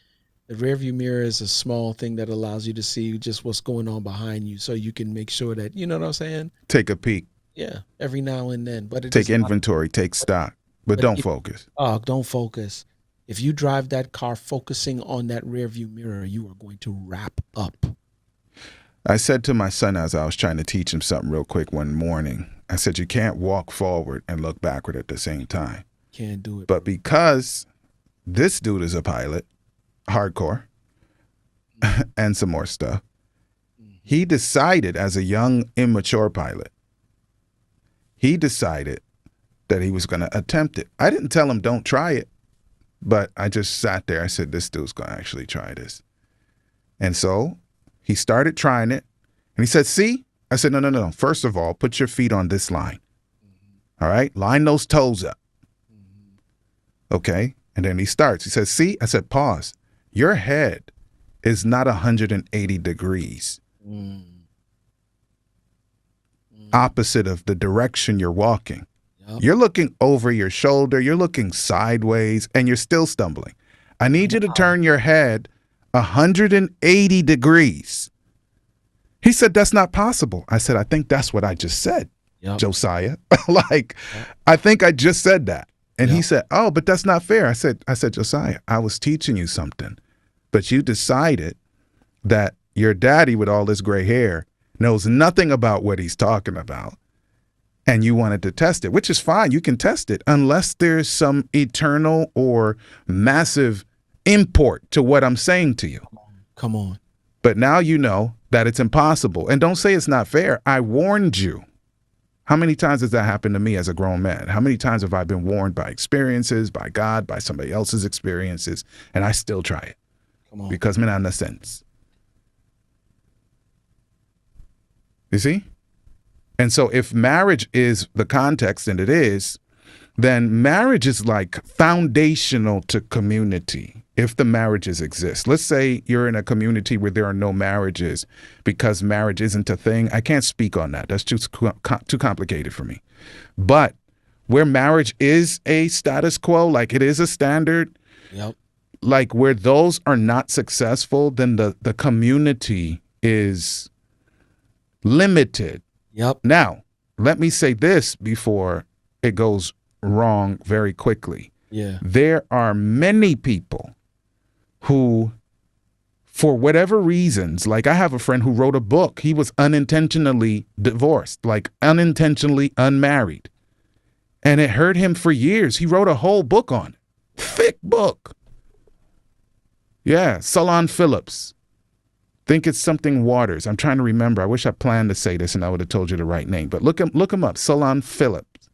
The rearview mirror is a small thing that allows you to see just what's going on behind you, so you can make sure that, you know what I'm saying? Take a peek. Yeah, every now and then. But take inventory, take stock, but don't focus. Oh, don't focus. If you drive that car focusing on that rearview mirror, you are going to wrap up. I said to my son as I was trying to teach him something real quick one morning, I said, you can't walk forward and look backward at the same time. Can't do it. But because this dude is a pilot, hardcore, and some more stuff, he decided, as a young, immature pilot, he decided that he was going to attempt it. I didn't tell him don't try it, but I just sat there. I said, this dude's going to actually try this. And so he started trying it, and he said, see? I said, no. First of all, put your feet on this line. All right? Line those toes up. Okay? And then he starts. He says, see? I said, pause. Your head is not 180 degrees opposite of the direction you're walking. Yep. You're looking over your shoulder. You're looking sideways, and you're still stumbling. I need you to turn your head 180 degrees. He said, that's not possible. I said, I think that's what I just said, Josiah. I think I just said that. And he said, oh, but that's not fair. I said, Josiah, I was teaching you something, but you decided that your daddy with all this gray hair knows nothing about what he's talking about. And you wanted to test it, which is fine. You can test it unless there's some eternal or massive import to what I'm saying to you. Come on. But now you know that it's impossible. And don't say it's not fair. I warned you. How many times has that happened to me as a grown man? How many times have I been warned by experiences, by God, by somebody else's experiences, and I still try it? Come on. Because me not in a sense. You see? And so if marriage is the context, and it is, then marriage is like foundational to community, if the marriages exist. Let's say you're in a community where there are no marriages because marriage isn't a thing. I can't speak on that. That's too complicated for me. But where marriage is a status quo, like it is a standard, like where those are not successful, then the community is limited. Now, let me say this before it goes wrong very quickly. There are many people who, for whatever reasons, like I have a friend who wrote a book. He was unintentionally divorced, like unintentionally unmarried. And it hurt him for years. He wrote a whole book on it. Thick book. Yeah, Solon Phillips. Think it's something Waters. I'm trying to remember. I wish I planned to say this and I would have told you the right name. But look him up, Solon Phillips.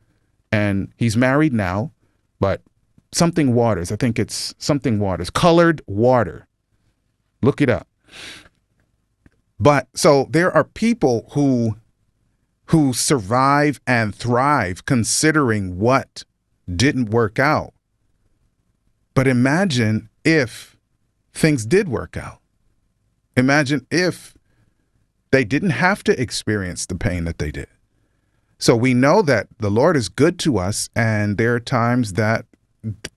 And he's married now, but something Waters. I think it's something Waters. Colored Water. Look it up. But so there are people who survive and thrive considering what didn't work out. But imagine if things did work out. Imagine if they didn't have to experience the pain that they did. So we know that the Lord is good to us, and there are times that,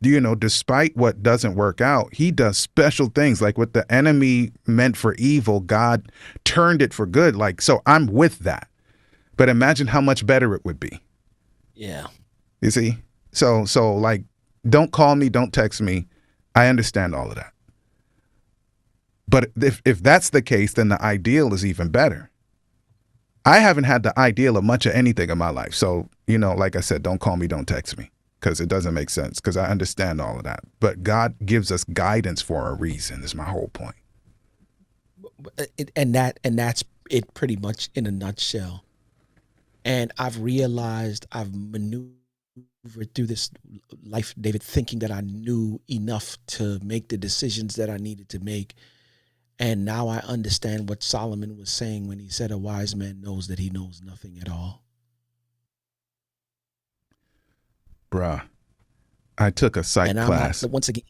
you know, despite what doesn't work out, he does special things. Like what the enemy meant for evil, God turned it for good. Like, so I'm with that. But imagine how much better it would be. Yeah. You see? So like, don't call me, don't text me. I understand all of that. But if that's the case, then the ideal is even better. I haven't had the ideal of much of anything in my life. So, like I said, don't call me, don't text me, because it doesn't make sense, because I understand all of that. But God gives us guidance for a reason, is my whole point. And that's it pretty much in a nutshell. And I've realized I've maneuvered through this life, David, thinking that I knew enough to make the decisions that I needed to make. And now I understand what Solomon was saying when he said a wise man knows that he knows nothing at all. Bruh, I took a psych And class. Once again,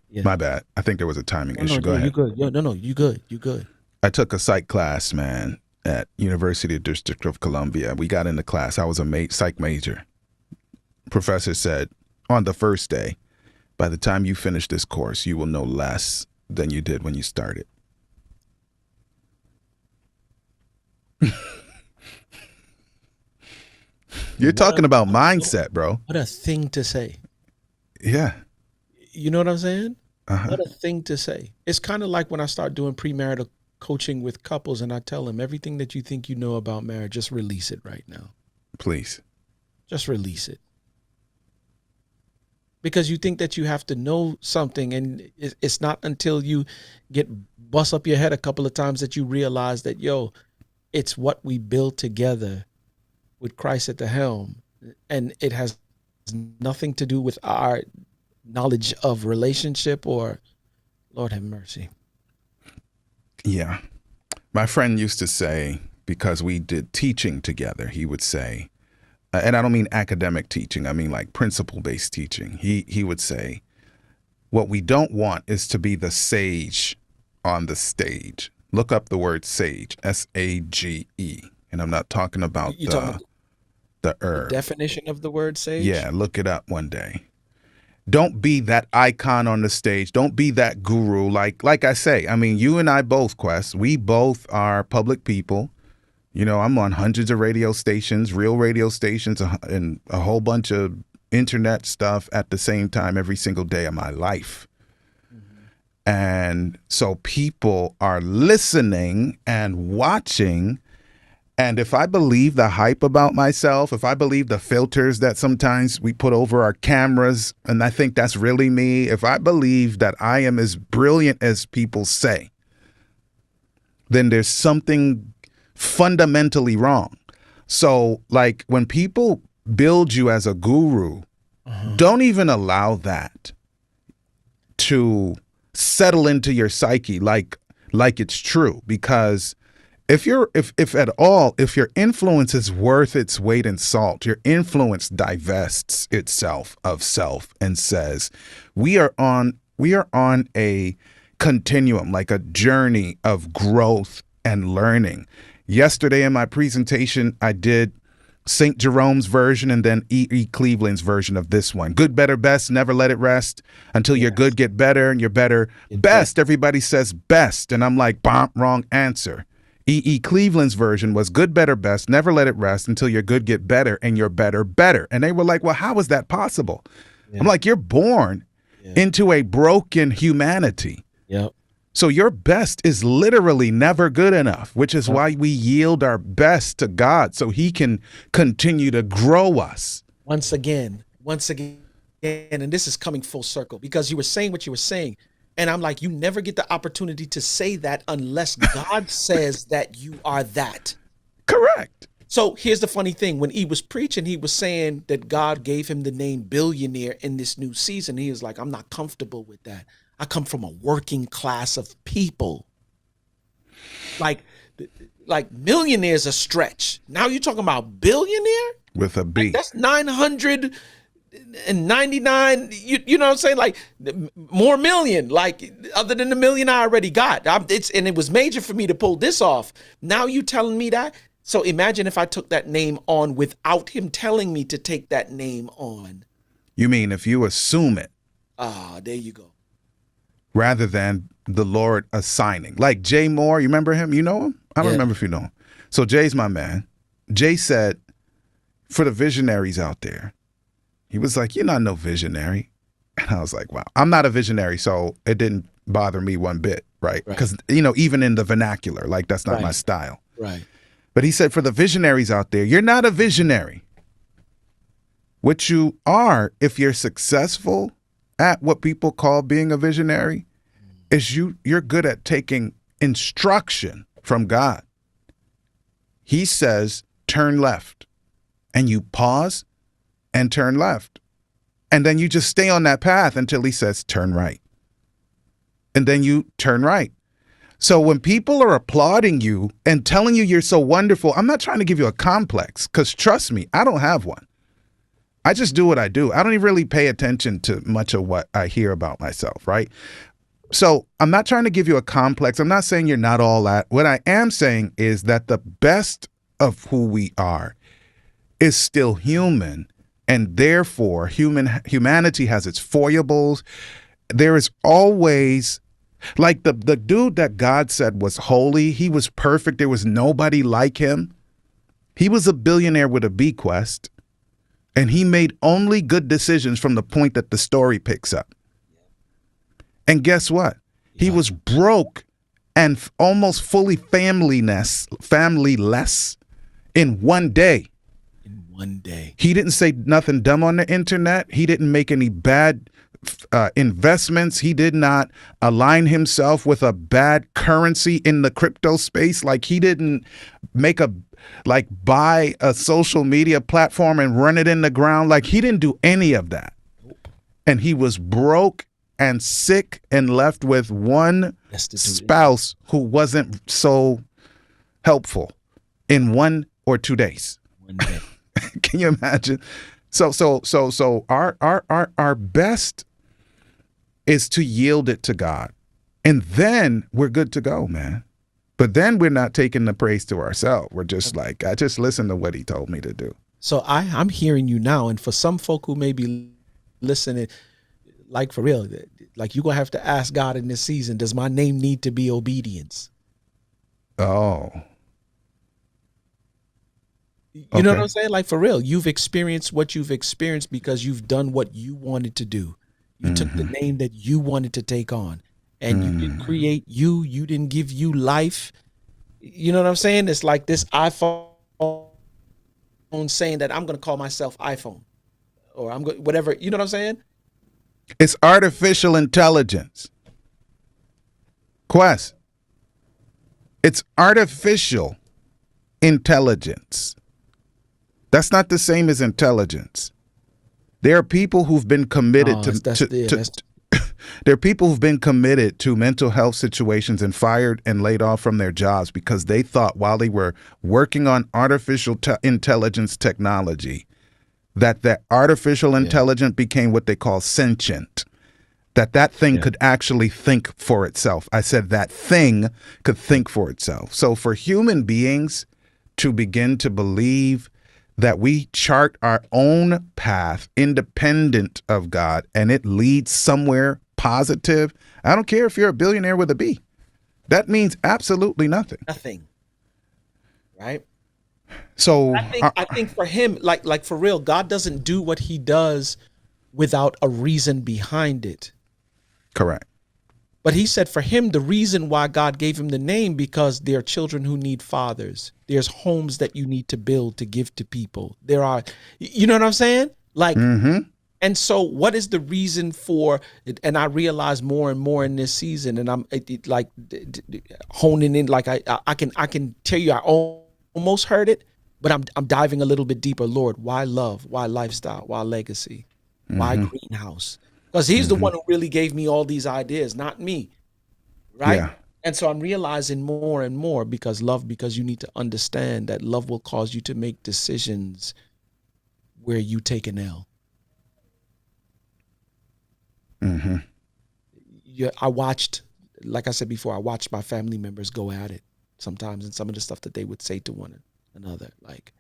yeah. My bad. I think there was a timing issue. Go no, ahead. You good? No, you good. You good. I took a psych class, man, at University of District of Columbia. We got into class. I was a psych major. Professor said, on the first day, by the time you finish this course, you will know less than you did when you started. You're talking about mindset, bro. What a thing to say. Yeah. You know what I'm saying? Uh-huh. What a thing to say. It's kind of like when I start doing premarital coaching with couples and I tell them everything that you think you know about marriage, just release it right now. Please. Just release it. Because you think that you have to know something, and it's not until you get bust up your head a couple of times that you realize that, it's what we build together with Christ at the helm. And it has nothing to do with our knowledge of relationship or, Lord have mercy. Yeah. My friend used to say, because we did teaching together, he would say, and I don't mean academic teaching, I mean like principle-based teaching. He would say, what we don't want is to be the sage on the stage. Look up the word sage, S-A-G-E. And I'm not talking about the herb. The definition of the word sage? Yeah, look it up one day. Don't be that icon on the stage. Don't be that guru. Like I say, I mean, you and I both, Quest, we both are public people. I'm on hundreds of radio stations, real radio stations, and a whole bunch of internet stuff at the same time every single day of my life. Mm-hmm. And so people are listening and watching. And if I believe the hype about myself, if I believe the filters that sometimes we put over our cameras, and I think that's really me, if I believe that I am as brilliant as people say, then there's something fundamentally wrong. So, like, when people build you as a guru, don't even allow that to settle into your psyche like it's true, because if your influence is worth its weight in salt, your influence divests itself of self and says, we are on a continuum, like a journey of growth and learning. Yesterday in my presentation, I did St. Jerome's version and then E. Cleveland's version of this one. Good, better, best, never let it rest until your good get better and your better best. Everybody says best. And I'm like, bomb, wrong answer. E. Cleveland's version was good, better, best, never let it rest until your good get better and your better, better. And they were like, well, how is that possible? Yeah. I'm like, you're born into a broken humanity. Yep. So your best is literally never good enough, which is why we yield our best to God so he can continue to grow us. Once again, and this is coming full circle, because you were saying what you were saying. And I'm like, you never get the opportunity to say that unless God says that you are that. Correct. So here's the funny thing. When he was preaching, he was saying that God gave him the name billionaire in this new season. He was like, I'm not comfortable with that. I come from a working class of people. Like millionaire's a stretch. Now you're talking about billionaire? With a B. Like that's 999, you know what I'm saying? Like more million, like other than the million I already got. And it was major for me to pull this off. Now you telling me that? So imagine if I took that name on without him telling me to take that name on. You mean if you assume it? Ah, there you go. Rather than the Lord assigning. Like Jay Moore, you remember him? You know him? I don't remember if you know him. So Jay's my man. Jay said, for the visionaries out there, he was like, you're not no visionary. And I was like, wow, I'm not a visionary, so it didn't bother me one bit, right? Because, even in the vernacular, like that's not my style. Right. But he said, for the visionaries out there, you're not a visionary. What you are, if you're successful at what people call being a visionary, is you're good at taking instruction from God. He says, turn left. And you pause and turn left. And then you just stay on that path until he says, turn right. And then you turn right. So when people are applauding you and telling you you're so wonderful, I'm not trying to give you a complex, because trust me, I don't have one. I just do what I do. I don't even really pay attention to much of what I hear about myself, right? So I'm not trying to give you a complex. I'm not saying you're not all that. What I am saying is that the best of who we are is still human, and therefore humanity has its foibles. There is always, like the dude that God said was holy, he was perfect, there was nobody like him. He was a billionaire with a bequest, and he made only good decisions from the point that the story picks up. And guess what? He was broke and almost fully familyless in one day. One day. He didn't say nothing dumb on the internet. He didn't make any bad investments. He did not align himself with a bad currency in the crypto space. Like, he didn't buy a social media platform and run it in the ground. Like, he didn't do any of that. And he was broke and sick and left with one spouse who wasn't so helpful in 1 or 2 days. One day. Can you imagine? So our best is to yield it to God, and then we're good to go, man. But then we're not taking the praise to ourselves. We're just like, I just listened to what he told me to do. So I'm hearing you now, and for some folk who may be listening, like for real, like you're gonna have to ask God in this season, does my name need to be obedience? Oh. You know what I'm saying? Like, for real, you've experienced what you've experienced because you've done what you wanted to do. You took the name that you wanted to take on, and you didn't create you. You didn't give you life. You know what I'm saying? It's like this iPhone saying that I'm going to call myself iPhone, or I'm going whatever. You know what I'm saying? It's artificial intelligence. Quest. It's artificial intelligence. That's not the same as intelligence. There are people who've been committed there are people who've been committed to mental health situations and fired and laid off from their jobs because they thought while they were working on artificial intelligence technology that artificial intelligence became what they call sentient. That thing could actually think for itself. I said that thing could think for itself. So for human beings to begin to believe that we chart our own path independent of God and it leads somewhere positive, I don't care if you're a billionaire with a B. That means absolutely nothing. Nothing. Right? So I think for him, like for real, God doesn't do what he does without a reason behind it. Correct. But he said for him, the reason why God gave him the name, because there are children who need fathers. There's homes that you need to build to give to people. There are, you know what I'm saying? Like, and so what is the reason for it? And I realize more and more in this season, and I'm like honing in, like I can tell you, I almost heard it, but I'm diving a little bit deeper. Lord, why love? Why lifestyle? Why legacy? Why greenhouse? Because he's the one who really gave me all these ideas, not me. Right? Yeah. And so I'm realizing more and more because you need to understand that love will cause you to make decisions where you take an L. I watched, like I said before, I watched my family members go at it sometimes, and some of the stuff that they would say to one another. Like,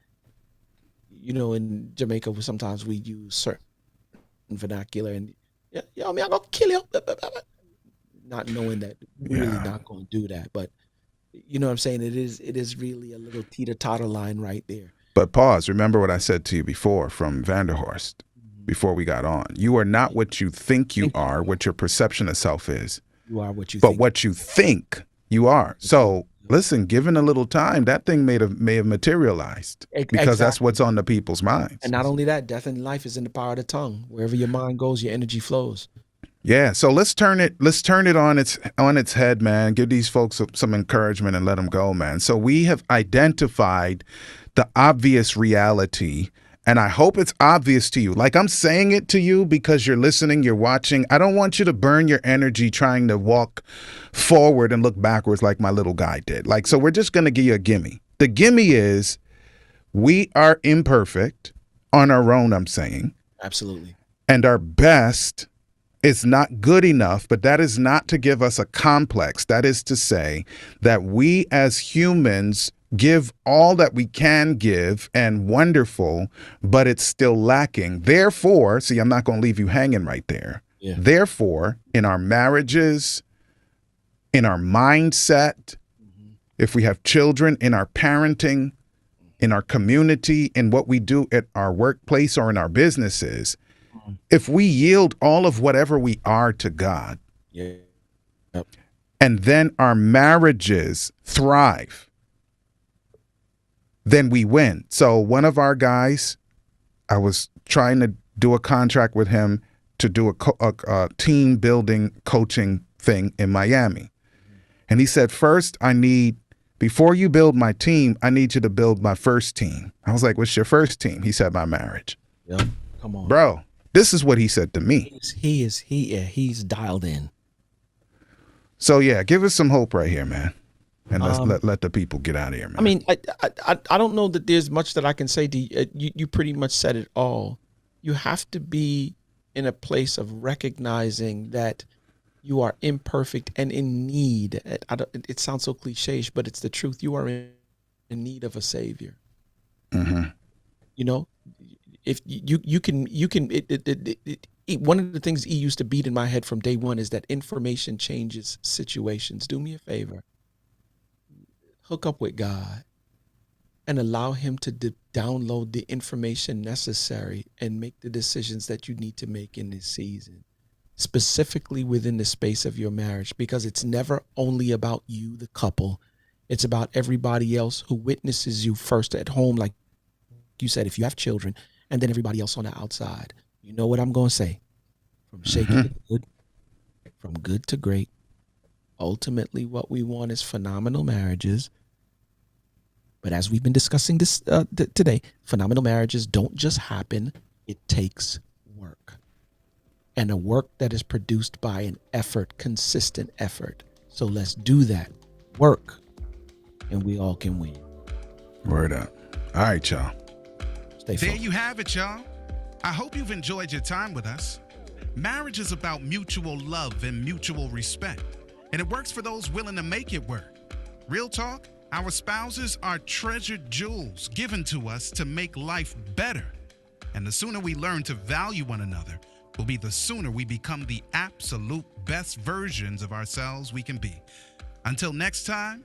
you know, in Jamaica, sometimes we use certain vernacular and, yo, me, I'm going to kill you. Not knowing that we're really not going to do that. But you know what I'm saying? It is really a little teeter-totter line right there. But pause. Remember what I said to you before from Vanderhorst, before we got on. You are not what you think you are, what your perception of self is. You are what you but think. what you think you are. So listen, given a little time, that thing may have materialized because that's what's on the people's minds. And not only that, death and life is in the power of the tongue. Wherever your mind goes, your energy flows. Yeah. So let's turn it on its head, man. Give these folks some encouragement and let them go, man. So we have identified the obvious reality. And I hope it's obvious to you. Like, I'm saying it to you because you're listening, you're watching. I don't want you to burn your energy trying to walk forward and look backwards like my little guy did. Like, so we're just going to give you a gimme. The gimme is we are imperfect on our own, I'm saying. Absolutely. And our best is not good enough, but that is not to give us a complex. That is to say that we as humans give all that we can give and wonderful, but it's still lacking. Therefore, see, I'm not going to leave you hanging right there. Yeah. Therefore, in our marriages, in our mindset, if we have children, in our parenting, in our community, in what we do at our workplace or in our businesses, if we yield all of whatever we are to God, Yeah. and then our marriages thrive, then we win. So one of our guys, I was trying to do a contract with him to do a team building coaching thing in Miami. And he said, first, before you build my team, I need you to build my first team. I was like, what's your first team? He said, my marriage. Yep. Come on. Bro, this is what he said to me. He's dialed in. So yeah, give us some hope right here, man. And let's let the people get out of here, man. I mean, I don't know that there's much that I can say to you. You pretty much said it all. You have to be in a place of recognizing that you are imperfect and in need. It sounds so cliche, but it's the truth. You are in need of a savior. Mm-hmm. You know, if you can. One of the things he used to beat in my head from day one is that information changes situations. Do me a favor. Hook up with God and allow him to download the information necessary and make the decisions that you need to make in this season, specifically within the space of your marriage, because it's never only about you, the couple. It's about everybody else who witnesses you first at home. Like you said, if you have children, and then everybody else on the outside. You know what I'm going to say? From shaky to good, from good to great. Ultimately, what we want is phenomenal marriages. But as we've been discussing this today, phenomenal marriages don't just happen. It takes work. And a work that is produced by an effort, consistent effort. So let's do that. Work. And we all can win. Word up. All right, y'all. Stay There focused. you have it, y'all. I hope you've enjoyed your time with us. Marriage is about mutual love and mutual respect, and it works for those willing to make it work. Real talk, our spouses are treasured jewels given to us to make life better. And the sooner we learn to value one another will be the sooner we become the absolute best versions of ourselves we can be. Until next time,